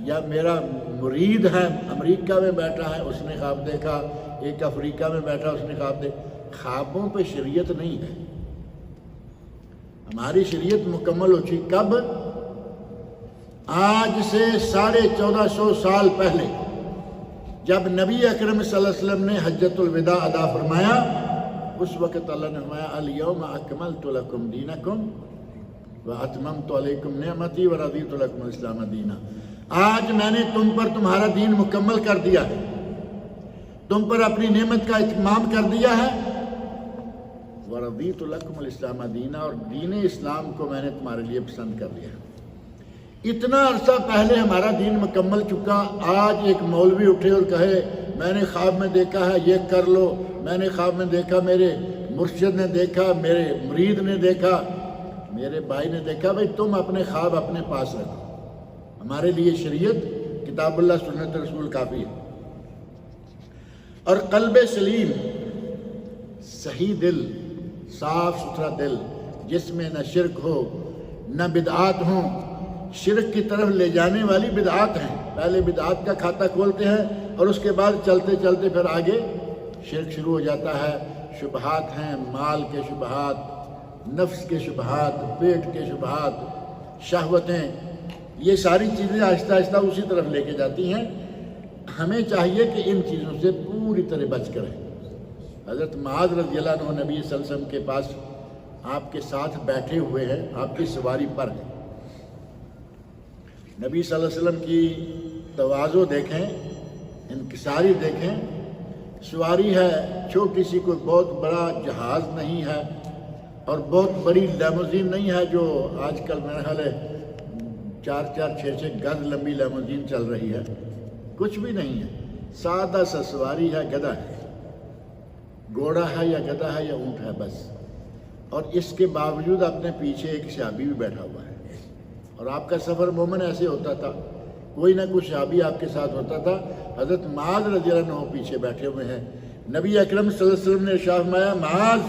یا میرا مرید ہے، امریکہ میں بیٹھا ہے، اس نے خواب دیکھا، ایک افریقہ میں بیٹھا اس نے خواب دیکھا۔ خوابوں پہ شریعت نہیں ہے، ہماری شریعت مکمل ہو چکی کب؟ آج سے 1450 سال پہلے جب نبی اکرم صلی اللہ علیہ وسلم نے حجۃ الوداع ادا فرمایا، اس وقت اللہ نے فرمایا الیوم اکملت لکم دینکم واتممت علیکم نعمتی ورضیت لکم الاسلام دینا، آج میں نے تم پر تمہارا دین مکمل کر دیا ہے، تم پر اپنی نعمت کا اتمام کر دیا ہے، ورضیت لکم الاسلام دینا، اور دین اسلام کو میں نے تمہارے لیے پسند کر لیا ہے۔ اتنا عرصہ پہلے ہمارا دین مکمل چکا، آج ایک مولوی اٹھے اور کہے میں نے خواب میں دیکھا ہے یہ کر لو، میں نے خواب میں دیکھا، میرے مرشد نے دیکھا، میرے مرید نے دیکھا، میرے بھائی نے دیکھا۔ بھائی تم اپنے خواب اپنے پاس رکھو، ہمارے لیے شریعت کتاب اللہ سنت رسول کافی ہے۔ اور قلب سلیم، صحیح دل، صاف ستھرا دل، جس میں نہ شرک ہو نہ بدعات ہوں، شرک کی طرف لے جانے والی بدعات ہیں۔ پہلے بدعات کا کھاتہ کھولتے ہیں اور اس کے بعد چلتے چلتے پھر آگے شرک شروع ہو جاتا ہے۔ شبہات ہیں، مال کے شبہات، نفس کے شبہات، پیٹ کے شبہات، شہوتیں، یہ ساری چیزیں آہستہ آہستہ اسی طرف لے کے جاتی ہیں۔ ہمیں چاہیے کہ ان چیزوں سے پوری طرح بچ کریں۔ حضرت معاذ رضی اللہ عنہ نبی صلی اللہ علیہ وسلم کے پاس آپ کے ساتھ بیٹھے ہوئے ہیں، آپ کی سواری پر ہیں۔ نبی صلی اللہ علیہ وسلم کی تواضع دیکھیں، انکساری دیکھیں۔ سواری ہے چھوٹی سی، کوئی بہت بڑا جہاز نہیں ہے اور بہت بڑی لیموزین نہیں ہے جو آج کل میرا خیال ہے 4-4 6-6 گز لمبی لیموزین چل رہی ہے، کچھ بھی نہیں ہے۔ سادہ سا سواری ہے، گدھا ہے، گھوڑا ہے یا گدھا ہے یا اونٹ ہے بس، اور اس کے باوجود اپنے پیچھے ایک صحابی بھی بیٹھا ہوا ہے۔ اور آپ کا سفر مومن ایسے ہوتا تھا، کوئی نہ کوئی صحابی آپ کے ساتھ ہوتا تھا۔ حضرت معاذ رضی اللہ عنہ پیچھے بیٹھے ہوئے ہیں۔ نبی اکرم صلی اللہ علیہ وسلم نے ارشاد فرمایا، معاذ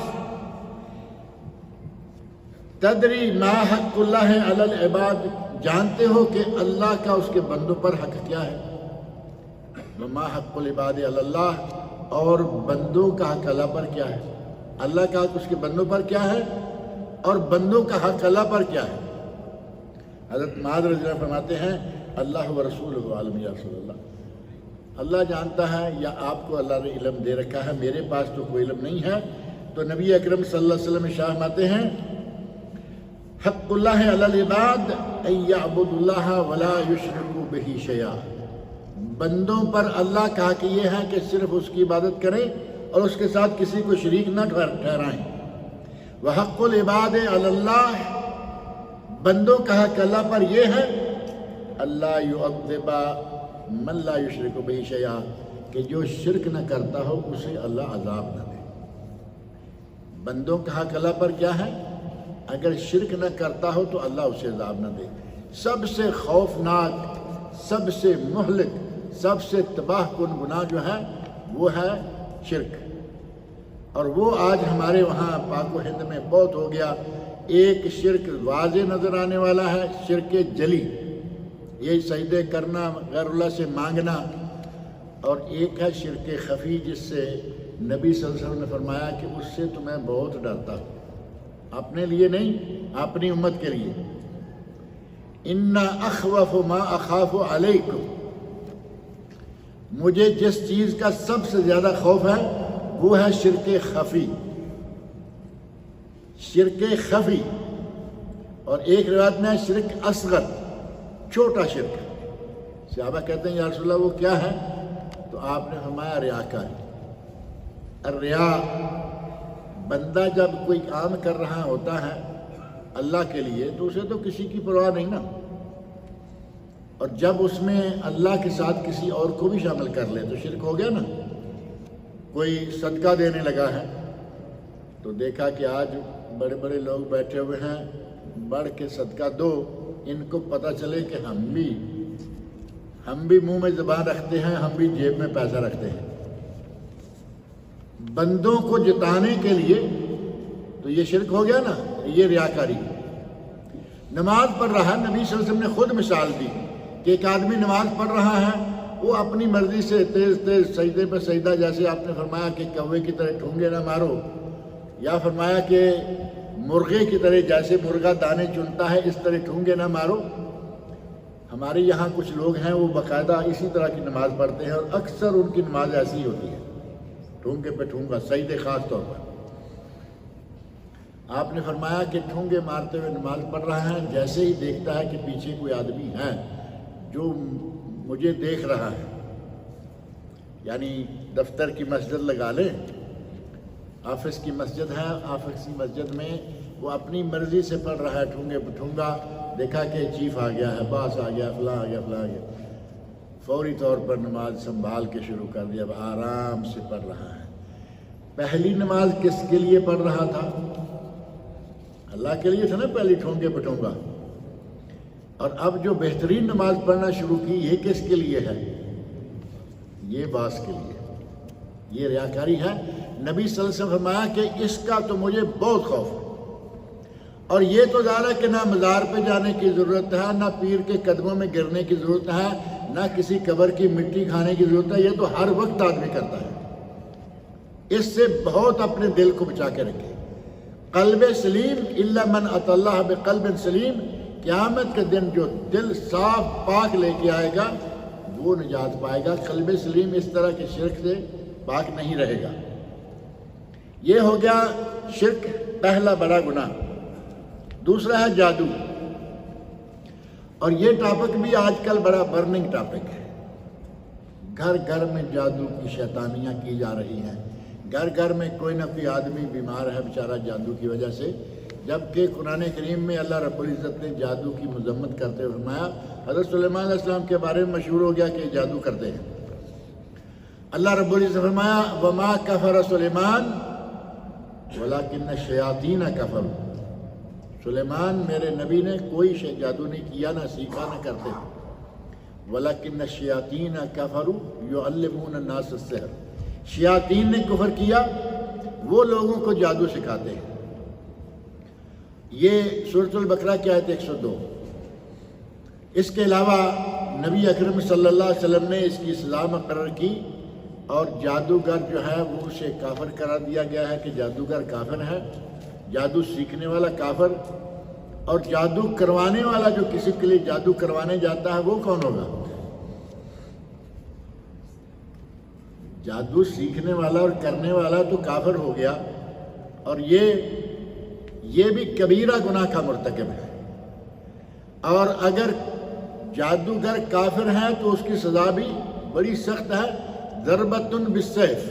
تدری ما حق اللہ علی العباد، جانتے ہو کہ اللہ کا اس کے بندوں پر حق کیا ہے؟ وما حق العباد علی اللہ، اور بندوں کا حق اللہ پر کیا ہے؟ اللہ کا حق اس کے بندوں پر کیا ہے اور بندوں کا حق اللہ پر کیا ہے؟ حضرت معاذ رضی اللہ عنہ فرماتے ہیں، اللہ و رسولہ عالم یا رسول اللہ، اللہ جانتا ہے یا آپ کو اللہ نے علم دے رکھا ہے، میرے پاس تو کوئی علم نہیں ہے۔ تو نبی اکرم صلی اللہ علیہ وسلم ارشاد فرماتے ہیں، حق اللہ علی العباد ان یعبدوا اللہ ولا یشرکوا بہ شیئا، بندوں پر اللہ کا حق یہ ہے کہ صرف اس کی عبادت کریں اور اس کے ساتھ کسی کو شریک نہ ٹھہرائیں۔ وحق العباد علی اللہ، بندوں کا حق اللہ پر یہ ہے، اللہ یعذب من لا یشرک بہ شیئا، کہ جو شرک نہ کرتا ہو اسے اللہ عذاب نہ دے۔ بندوں کا حق اللہ پر کیا ہے؟ اگر شرک نہ کرتا ہو تو اللہ اسے عذاب نہ دے۔ سب سے خوفناک، سب سے مہلک، سب سے تباہ کن گناہ جو ہے وہ ہے شرک، اور وہ آج ہمارے وہاں پاک و ہند میں بہت ہو گیا۔ ایک شرک واضح نظر آنے والا ہے، شرک جلی، یہ سجدے کرنا، غیر اللہ سے مانگنا، اور ایک ہے شرک خفی، جس سے نبی صلی اللہ علیہ وسلم نے فرمایا کہ اس سے تو میں بہت ڈرتا ہوں، اپنے لیے نہیں، اپنی امت کے لیے۔ اِنَّ أَخْوَفُ مَا أَخَافُ عَلَيْكُمْ، مجھے جس چیز کا سب سے زیادہ خوف ہے وہ ہے شرک خفی، شرک خفی، اور ایک روایت میں ہے شرک اصغر، چھوٹا شرک۔ صحابہ کہتے ہیں یا رسول اللہ وہ کیا ہے؟ تو آپ نے فرمایا ریاکاری۔ الریا، بندہ جب کوئی کام کر رہا ہوتا ہے اللہ کے لیے تو اسے تو کسی کی پرواہ نہیں نا، اور جب اس میں اللہ کے ساتھ کسی اور کو بھی شامل کر لے تو شرک ہو گیا نا۔ کوئی صدقہ دینے لگا ہے تو دیکھا کہ آج بڑے بڑے لوگ بیٹھے ہوئے ہیں، بڑھ کے صدقہ دو، ان کو پتہ چلے کہ ہم بھی منہ میں زبان رکھتے ہیں، ہم بھی جیب میں پیسہ رکھتے ہیں۔ بندوں کو جتانے کے لیے تو یہ شرک ہو گیا نا، یہ ریاکاری۔ نماز پڑھ رہا ہے، نبی صلی اللہ علیہ وسلم نے خود مثال دی کہ ایک آدمی نماز پڑھ رہا ہے، وہ اپنی مرضی سے تیز تیز سجدے پہ سجدہ، جیسے آپ نے فرمایا کہ کوے کی طرح ٹھونگے نہ مارو، یا فرمایا کہ مرغے کی طرح جیسے مرغا دانے چنتا ہے اس طرح ٹھونگے نہ مارو۔ ہمارے یہاں کچھ لوگ ہیں وہ باقاعدہ اسی طرح کی نماز پڑھتے ہیں، اور اکثر ان کی نماز ایسی ہوتی ہے، ٹھونگے پہ ٹھونگا، سجدے خاص طور پر۔ آپ نے فرمایا کہ ٹھونگے مارتے ہوئے نماز پڑھ رہا ہے، جیسے ہی دیکھتا ہے کہ پیچھے کوئی آدمی ہے جو مجھے دیکھ رہا ہے، یعنی دفتر کی مسجد لگا لیں، آفس کی مسجد ہے، آفس کی مسجد میں وہ اپنی مرضی سے پڑھ رہا ہے ٹھونگے پہ ٹھونگا، دیکھا کہ چیف آ گیا ہے، باس آ گیا، فلاں آ گیا، فلاں آ گیا، فوری طور پر نماز سنبھال کے شروع کر دیا، اب آرام سے پڑھ رہا ہے۔ پہلی نماز کس کے لیے پڑھ رہا تھا؟ اللہ کے لیے تھا نا پہلی ٹھونگے پہ ٹھونگا، اور اب جو بہترین نماز پڑھنا شروع کی یہ کس کے لیے ہے؟ یہ باس کے لیے، یہ ریاکاری ہے۔ نبی صلی اللہ علیہ وسلم فرمایا کہ اس کا تو مجھے بہت خوف ہے، اور یہ تو ظاہر ہے کہ نہ مزار پہ جانے کی ضرورت ہے، نہ پیر کے قدموں میں گرنے کی ضرورت ہے، نہ کسی قبر کی مٹی کھانے کی ضرورت ہے، یہ تو ہر وقت آدمی کرتا ہے۔ اس سے بہت اپنے دل کو بچا کے رکھے۔ قلب سلیم الا من اتى اللہ بقلب سلیم، قیامت کے دن جو دل صاف پاک لے کے آئے گا وہ نجات پائے گا۔ قلب سلیم اس طرح کے شرک سے پاک نہیں رہے گا۔ یہ ہو گیا شرک، پہلا بڑا گناہ۔ دوسرا ہے جادو، اور یہ ٹاپک بھی آج کل بڑا برننگ ٹاپک ہے۔ گھر گھر میں جادو کی شیطانیاں کی جا رہی ہیں، گھر گھر میں کوئی نہ کوئی آدمی بیمار ہے بیچارہ جادو کی وجہ سے، جبکہ قرآن کریم میں اللہ رب العزت نے جادو کی مذمت کرتے ہوئے فرمایا۔ حضرت سلیمان علیہ السلام کے بارے میں مشہور ہو گیا کہ یہ جادو کرتے ہیں۔ اللہ رب العزت فرمایا وما کفر سلیمان ولکن الشیاطین کفروا، سلیمان میرے نبی نے کوئی جادو نہیں کیا، نہ سیکھا، نہ کرتے۔ وَلَكِنَّ الشَّيَاطِينَ كَفَرُوا يُعَلِّمُونَ النَّاسَ السِّحْرَ، شیاطین نے کفر کیا، وہ لوگوں کو جادو سکھاتے ہیں۔ یہ سورۃ البقرہ کی آیت 102۔ اس کے علاوہ نبی اکرم صلی اللہ علیہ وسلم نے اس کی سزا مقرر کی، اور جادوگر جو ہے وہ اسے کافر قرار دیا گیا ہے کہ جادوگر کافر ہے، جادو سیکھنے والا کافر۔ اور جادو کروانے والا جو کسی کے لیے جادو کروانے جاتا ہے وہ کون ہوگا؟ جادو سیکھنے والا اور کرنے والا تو کافر ہو گیا، اور یہ بھی کبیرہ گناہ کا مرتکب ہے۔ اور اگر جادوگر کافر ہے تو اس کی سزا بھی بڑی سخت ہے، ضربۃ بالسیف،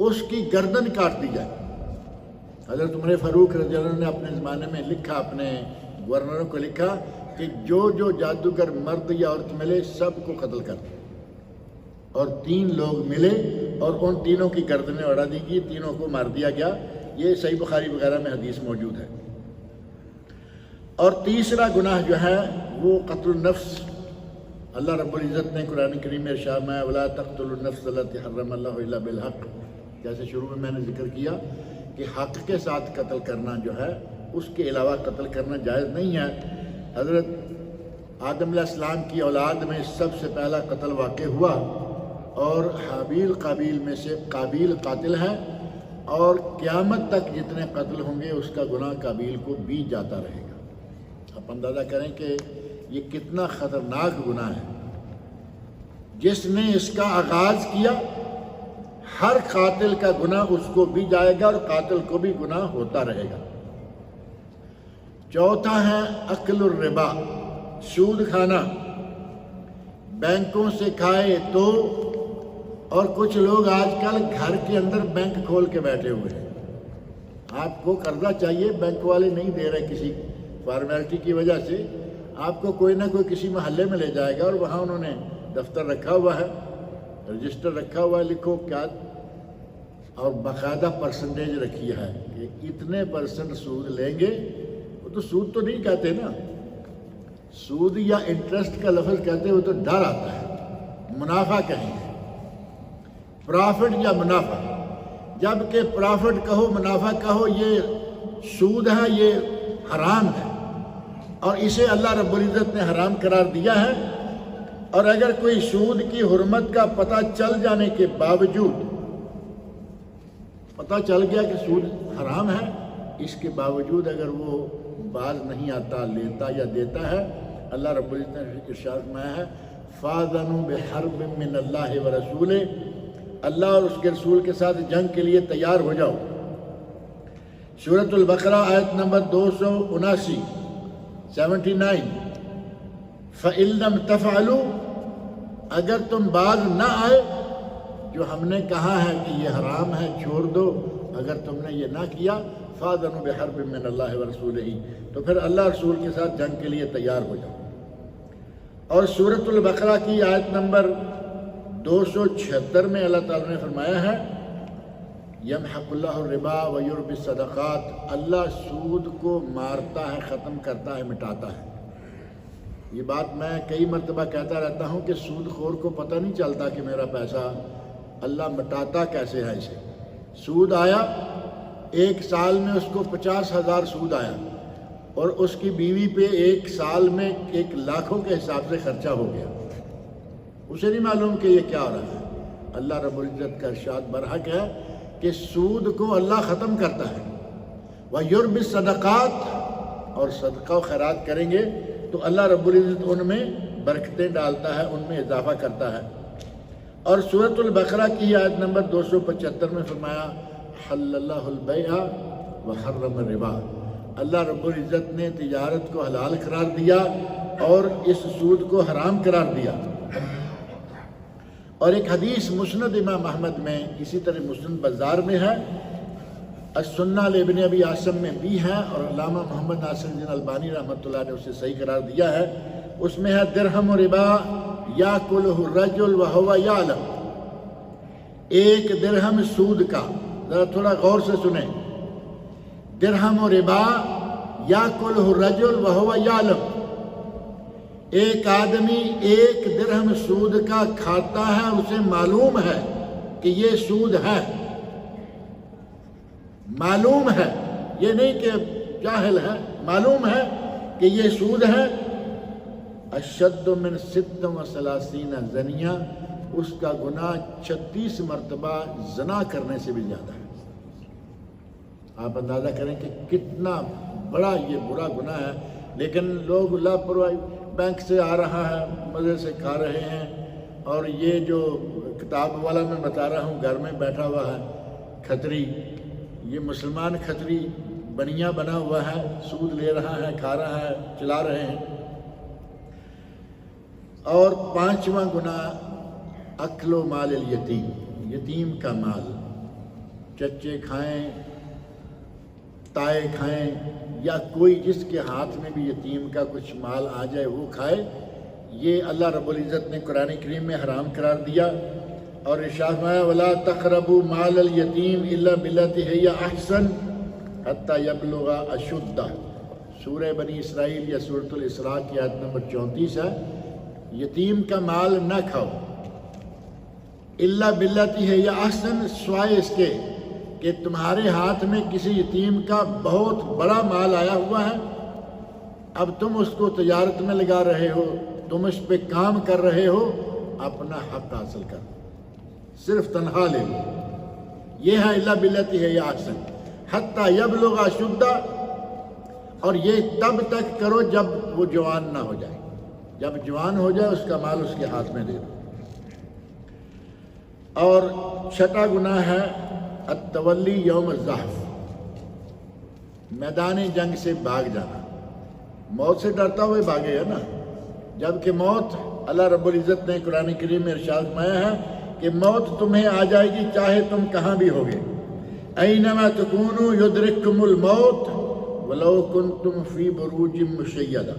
اس کی گردن کاٹ دی جائے۔ حضرت عمر فاروق رضی اللہ عنہ نے اپنے زمانے میں لکھا، اپنے گورنروں کو لکھا کہ جو جادوگر مرد یا عورت ملے سب کو قتل کر دیں، اور 3 لوگ ملے اور ان تینوں کی گردنیں اڑا دی گئی، تینوں کو مار دیا گیا۔ یہ صحیح بخاری وغیرہ میں حدیث موجود ہے۔ اور تیسرا گناہ جو ہے وہ قتل النفس۔ اللہ رب العزت نے قرآن کریم میں ارشاد فرمایا وَلَا تَقْتُلُوا النَّفْسَ الَّتِي حَرَّمَ اللَّهُ إِلَّا بِالْحَقِّ، جیسے شروع میں نے ذکر کیا کہ حق کے ساتھ قتل کرنا جو ہے اس کے علاوہ قتل کرنا جائز نہیں ہے۔ حضرت آدم علیہ السلام کی اولاد میں سب سے پہلا قتل واقع ہوا، اور حابیل قابیل میں سے قابیل قاتل ہے، اور قیامت تک جتنے قتل ہوں گے اس کا گناہ قابیل کو بھی جاتا رہے گا۔ آپ اندازہ کریں کہ یہ کتنا خطرناک گناہ ہے۔ جس نے اس کا آغاز کیا، ہر قاتل کا گناہ اس کو بھی جائے گا اور قاتل کو بھی گناہ ہوتا رہے گا۔ چوتھا ہے اکل الربا، سود کھانا، بینکوں سے کھائے تو، اور کچھ لوگ آج کل گھر کے اندر بینک کھول کے بیٹھے ہوئے ہیں۔ آپ کو قرضہ چاہیے، بینک والے نہیں دے رہے کسی فارمیلٹی کی وجہ سے، آپ کو کوئی نہ کوئی کسی محلے میں لے جائے گا، اور وہاں انہوں نے دفتر رکھا ہوا ہے، رجسٹر رکھا ہوا ہے، لکھو کیا، اور باقاعدہ پرسنٹیج رکھی ہے کہ اتنے % سود لیں گے۔ وہ تو سود تو نہیں کہتے نا، سود یا انٹرسٹ کا لفظ کہتے وہ تو ڈر آتا ہے، منافع کہیں گے، پرافٹ یا منافع، جبکہ پرافٹ کہو منافع کہو یہ سود ہے، یہ حرام ہے، اور اسے اللہ رب العزت نے حرام قرار دیا ہے۔ اور اگر کوئی سود کی حرمت کا پتہ چل جانے کے باوجود، پتہ چل گیا کہ سود حرام ہے، اس کے باوجود اگر وہ باز نہیں آتا، لیتا یا دیتا ہے، اللہ رب العزت نے ارشاد فرمایا ہے فَآذَنُوا بِحَرْبٍ مِّنَ اللَّهِ وَرَسُولِهِ، اللہ اور اس کے رسول کے ساتھ جنگ کے لیے تیار ہو جاؤ۔ سورۃ البقرہ آیت نمبر 279 79۔ فَإِن لَّمْ تَفْعَلُوا، اگر تم باز نہ آئے، جو ہم نے کہا ہے کہ یہ حرام ہے چھوڑ دو، اگر تم نے یہ نہ کیا، فَآذَنُوا بِحَرْبٍ مِّنَ اللَّهِ وَرَسُولِهِ، تو پھر اللہ رسول کے ساتھ جنگ کے لیے تیار ہو جاؤ۔ اور سورۃ البقرہ کی آیت نمبر 276 میں اللہ تعالیٰ نے فرمایا ہے یمحق اللہ الربا ویربی الصدقات، اللہ سود کو مارتا ہے، ختم کرتا ہے، مٹاتا ہے۔ یہ بات میں کئی مرتبہ کہتا رہتا ہوں کہ سود خور کو پتہ نہیں چلتا کہ میرا پیسہ اللہ مٹاتا کیسے ہے۔ اسے سود آیا، 1 سال میں اس کو 50,000 سود آیا، اور اس کی بیوی پہ ایک سال میں 1 لاکھوں کے حساب سے خرچہ ہو گیا، اسے نہیں معلوم کہ یہ کیا ہو رہا ہے۔ اللہ رب العزت کا ارشاد برحق ہے کہ سود کو اللہ ختم کرتا ہے، وَيُرْبِ الصَّدَقَاتِ، اور صدقہ و خیرات کریں گے تو اللہ رب العزت ان میں برکتیں ڈالتا ہے، ان میں اضافہ کرتا ہے۔ اور سورۃ البقرہ کی آیت نمبر 275 میں فرمایا حل اللہ البیع وحرم الربا، اللہ رب العزت نے تجارت کو حلال قرار دیا اور اس سود کو حرام قرار دیا۔ اور ایک حدیث مسند امام احمد میں، اسی طرح مسند بزار میں ہے، السنہ لابن ابی عاصم میں بھی ہے، اور علامہ محمد ناصر الدین البانی رحمۃ اللہ نے اسے صحیح قرار دیا ہے۔ اس میں ہے درہم و ربا یاکلہ الرجل وہو یعلم، 1 درہم سود کا، ذرا تھوڑا غور سے سنیں، درہم و ربا یاکلہ الرجل وہو یعلم، ایک آدمی 1 درہم سود کا کھاتا ہے، اسے معلوم ہے کہ یہ سود ہے، معلوم ہے، یہ نہیں کہ جاہل ہے، معلوم ہے کہ یہ سود ہے۔ اشد من 36 زنیہ، اس کا گناہ 36 مرتبہ زنا کرنے سے بھی زیادہ ہے۔ آپ اندازہ کریں کہ کتنا بڑا یہ برا گناہ ہے، لیکن لوگ لاپرواہی، بینک سے آ رہا ہے، مزے سے کھا رہے ہیں، اور یہ جو کتاب والا میں بتا رہا ہوں گھر میں بیٹھا ہوا ہے کھتری، یہ مسلمان کھتری بنیا بنا ہوا ہے، سود لے رہا ہے، کھا رہا ہے، چلا رہے ہیں۔ اور 5واں گناہ اکل و مال الیتیم، یتیم کا مال، چچے کھائیں، تائے کھائیں، یا کوئی جس کے ہاتھ میں بھی یتیم کا کچھ مال آ جائے وہ کھائے، یہ اللہ رب العزت نے قرآن کریم میں حرام قرار دیا۔ اور ارشاد فرمایا وَلَا تَقْرَبُوا مَالَ الْيَتِيمِ إِلَّا بِالَّتِي هِيَ أَحْسَنُ حَتَّى يَبْلُغَ أَشُدَّهُ، سورہ بنی اسرائیل یا سورۃ الاسراء کی آیت نمبر 34 ہے۔ یتیم کا مال نہ کھاؤ، الا باللتی ہے یا احسن، سوائے اس کے کہ تمہارے ہاتھ میں کسی یتیم کا بہت بڑا مال آیا ہوا ہے، اب تم اس کو تجارت میں لگا رہے ہو، تم اس پہ کام کر رہے ہو، اپنا حق حاصل کر، صرف تنہا لے لو، یہ ہے الا باللتی ہے یا احسن حتی یبلغ اشدہ، اور یہ تب تک کرو جب وہ جوان نہ ہو جائے، جب جوان ہو جائے اس کا مال اس کے ہاتھ میں دے دو۔ اور 6واں گناہ ہے التولی یوم الزحف، میدان جنگ سے بھاگ جانا، موت سے ڈرتا ہوئے بھاگے ہے نا، جبکہ موت اللہ رب العزت نے قرآن کریم میں ارشاد فرمایا ہے کہ موت تمہیں آ جائے گی چاہے تم کہاں بھی ہوگے، اینما تکونوا یدرککم الموت ولو کنتم فی بروج مشیدہ،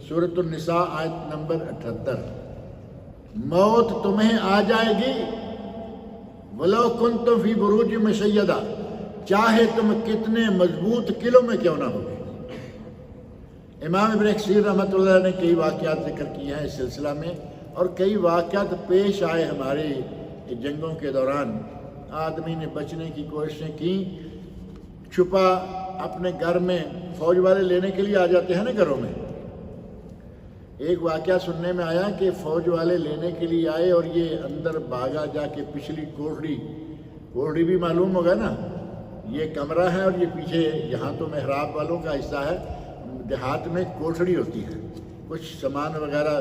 سورۃ النساء آیت نمبر 78، موت تمہیں آ جائے گی وَلَوْ كُنْتُمْ فِي بُرُوجٍ مُشَيَّدَةٍ، چاہے تم کتنے مضبوط قلعوں میں کیوں نہ ہوگے۔ امام ابن کثیر رحمۃ اللہ نے کئی واقعات ذکر کیے ہیں اس سلسلہ میں، اور کئی واقعات پیش آئے ہمارے جنگوں کے دوران، آدمی نے بچنے کی کوششیں کی، چھپا اپنے گھر میں، فوج والے لینے کے لیے آ جاتے ہیں نا گھروں میں۔ ایک واقعہ سننے میں آیا کہ فوج والے لینے کے لیے آئے اور یہ اندر بھاگا جا کے پچھلی کوٹڑی بھی معلوم ہوگا نا، یہ کمرہ ہے اور یہ پیچھے یہاں تو محراب والوں کا حصہ ہے، دیہات میں کوٹڑی ہوتی ہے، کچھ سامان وغیرہ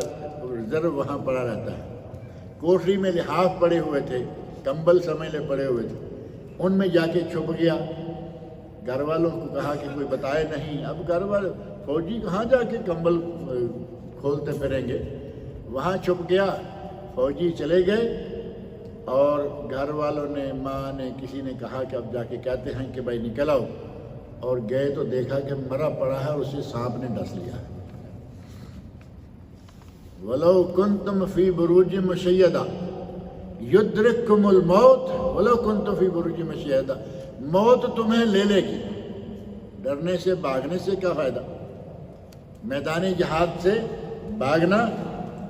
ریزرو وہاں پڑا رہتا ہے، کوٹڑی میں لحاف پڑے ہوئے تھے، کمبل سمیلے لے پڑے ہوئے تھے، ان میں جا کے چھپ گیا، گھر والوں کو کہا کہ کوئی بتائے نہیں، اب گھر والے فوجی کہاں جا کے کمبل کھولتے پھریں گے، وہاں چھپ گیا، فوجی چلے گئے، اور گھر والوں نے، ماں نے، کسی نے کہا کہ اب جا کے کہتے ہیں کہ بھائی نکل آؤ، اور گئے تو دیکھا کہ مرا پڑا ہے، اسے سانپ نے ڈس لیا ہے۔ وَلَوْ كُنْتُمْ فِي بُرُوجٍ مُشَيَّدَةٍ يُدْرِككُمُ الْمَوْتُ وَلَوْ كُنْتُمْ فِي بُرُوجٍ مُشَيَّدَةٍ، موت تمہیں لے لے گی، ڈرنے سے بھاگنے سے کیا فائدہ؟ میدان جہاد سے بھاگنا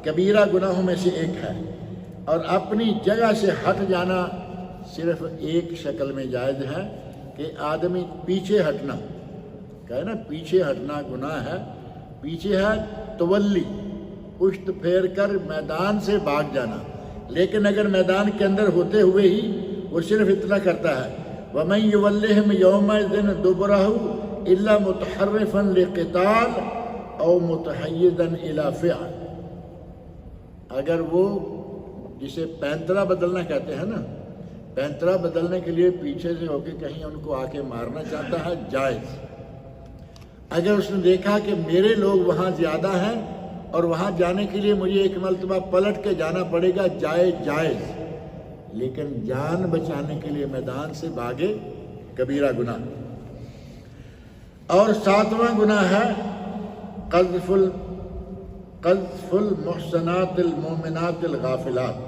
کبیرہ گناہوں میں سے ایک ہے، اور اپنی جگہ سے ہٹ جانا صرف ایک شکل میں جائز ہے کہ آدمی پیچھے ہٹنا، کہا نا پیچھے ہٹنا گناہ ہے، پیچھے ہے تولی، پشت پھیر کر میدان سے بھاگ جانا، لیکن اگر میدان کے اندر ہوتے ہوئے ہی وہ صرف اتنا کرتا ہے وَمَن يُوَلِّهِمْ يَوْمَئِذٍ دُبُرَهُ إِلَّا مُتَحَرِّفًا لِقِتَالٍ أَوْ مُتَحَيِّزًا إِلَى فِعْلٍ، اگر وہ جسے پینترا بدلنا کہتے ہیں نا، پینترا بدلنے کے لیے پیچھے سے ہو کے کہیں ان کو آ کے مارنا چاہتا ہے جائز، اگر اس نے دیکھا کہ میرے لوگ وہاں زیادہ ہیں اور وہاں جانے کے لیے مجھے ایک مرتبہ پلٹ کے جانا پڑے گا جائز، لیکن جان بچانے کے لیے میدان سے بھاگے، کبیرہ گناہ۔ اور 7واں گناہ ہے قذف المحصنات المومنات الغافلات،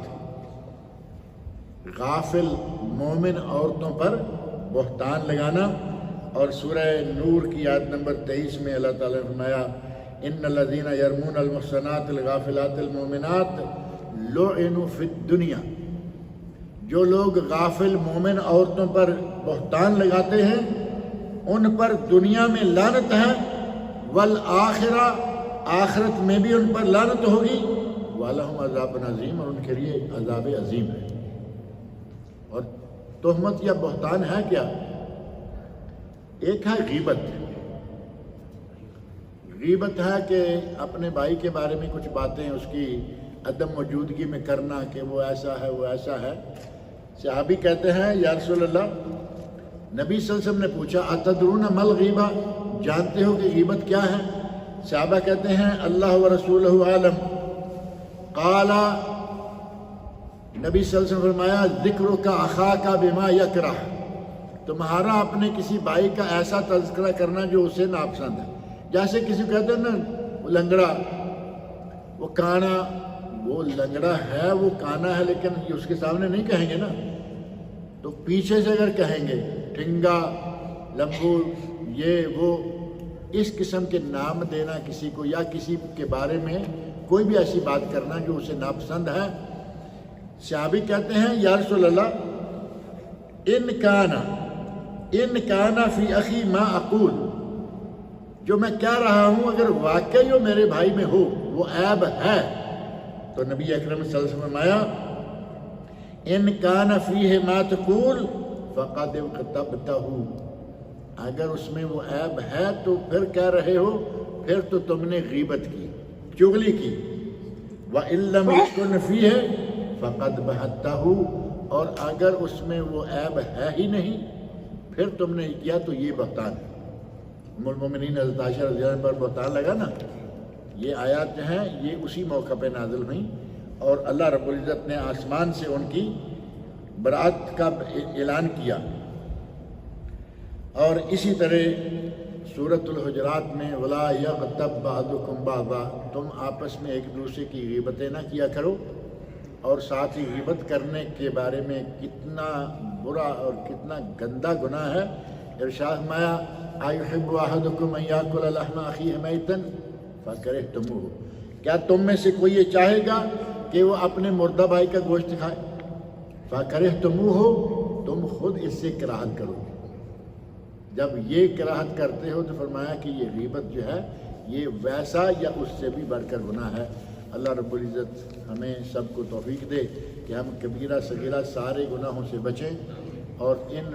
غافل مومن عورتوں پر بہتان لگانا۔ اور سورہ نور کی آیت نمبر 23 میں اللہ تعالیٰ نے فرمایا ان الذین یرمون المحصنات الغافلات المومنات لعنوا فی الدنیا، جو لوگ غافل مومن عورتوں پر بہتان لگاتے ہیں ان پر دنیا میں لعنت ہے، والآخرہ، آخرت میں بھی ان پر لعنت ہوگی، وَلَهُمْ عَذَابٌ عَظِيمٌ، اور ان کے لیے عذاب عظیم ہے۔ اور تہمت یا بہتان ہے کیا؟ ایک ہے غیبت، غیبت ہے کہ اپنے بھائی کے بارے میں کچھ باتیں اس کی عدم موجودگی میں کرنا کہ وہ ایسا ہے وہ ایسا ہے۔ صحابی کہتے ہیں یا رسول اللہ، نبی صلی اللہ علیہ وسلم نے پوچھا اتدرون ما الغیبہ، جانتے ہو کہ غیبت کیا ہے؟ صحابہ کہتے ہیں اللہ و رسولہ عالم۔ قال، نبی صلی اللہ علیہ وسلم فرمایا ذکرک اخاک بما یکرہ، تمہارا اپنے کسی بھائی کا ایسا تذکرہ کرنا جو اسے ناپسند ہے۔ جیسے کسی کو کہتے ہیں نا وہ لنگڑا، وہ کانا، وہ لنگڑا ہے، وہ کانا ہے، لیکن اس کے سامنے نہیں کہیں گے نا، تو پیچھے سے اگر کہیں گے ٹھنگا، لمبو، یہ وہ، اس قسم کے نام دینا کسی کو یا کسی کے بارے میں کوئی بھی ایسی بات کرنا جو اسے ناپسند ہے۔ صحابی کہتے ہیں یا رسول اللہ ان کانا فی اخی ما اقول، جو میں کہہ رہا ہوں اگر واقعی وہ میرے بھائی میں ہو وہ عیب ہے، تو نبی اکرم صلی اللہ علیہ وسلم نے فرمایا ان کان فیہ ما تقول فقد اغتبتہ، اگر اس میں وہ عیب ہے تو پھر کہہ رہے ہو، پھر تو تم نے غیبت کی، چغلی کی۔ وَإِن لَّمْ يَكُنْ فِيهِ فَقَدْ بَهَتَّهُ، اور اگر اس میں وہ عیب ہے ہی نہیں پھر تم نے کیا تو یہ بہتان ہے۔ ام المومنین حضرت عائشہ رضی اللہ عنہا پر بہتان لگا نا، یہ آیات جو ہیں یہ اسی موقع پہ نازل ہوئیں، اور اللہ رب العزت نے آسمان سے ان کی برات کا اعلان کیا۔ اور اسی طرح سورۃ الحجرات میں وَلَا يَغْتَبْ بَعْضُكُمْ بَعْضًا، تم آپس میں ایک دوسرے کی غیبتیں نہ کیا کرو، اور ساتھ ہی غیبت کرنے کے بارے میں کتنا برا اور کتنا گندا گناہ ہے۔ ارشاد فرمایا أَيُحِبُّ أَحَدُكُمْ أَن يَأْكُلَ لَحْمَ أَخِيهِ مَيْتًا فَكَرِهْتُمُوهُ، کیا تم میں سے کوئی یہ چاہے گا کہ وہ اپنے مردہ بھائی کا گوشت کھائے؟ فَكَرِهْتُمُوهُ، تم خود اس سے کراہت کرو گے۔ جب یہ کراہت کرتے ہو تو فرمایا کہ یہ غیبت جو ہے یہ ویسا یا اس سے بھی بڑھ کر گناہ ہے۔ اللہ رب العزت ہمیں سب کو توفیق دے کہ ہم کبیرہ صغیرہ سارے گناہوں سے بچیں، اور ان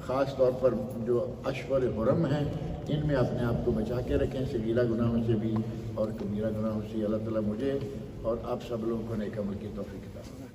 خاص طور پر جو اشہر حرم ہیں ان میں اپنے آپ کو بچا کے رکھیں، صغیرہ گناہوں سے بھی اور کبیرہ گناہوں سے۔ اللہ تعالیٰ مجھے اور آپ سب لوگوں کو نیک عمل کی توفیق عطا فرمائے۔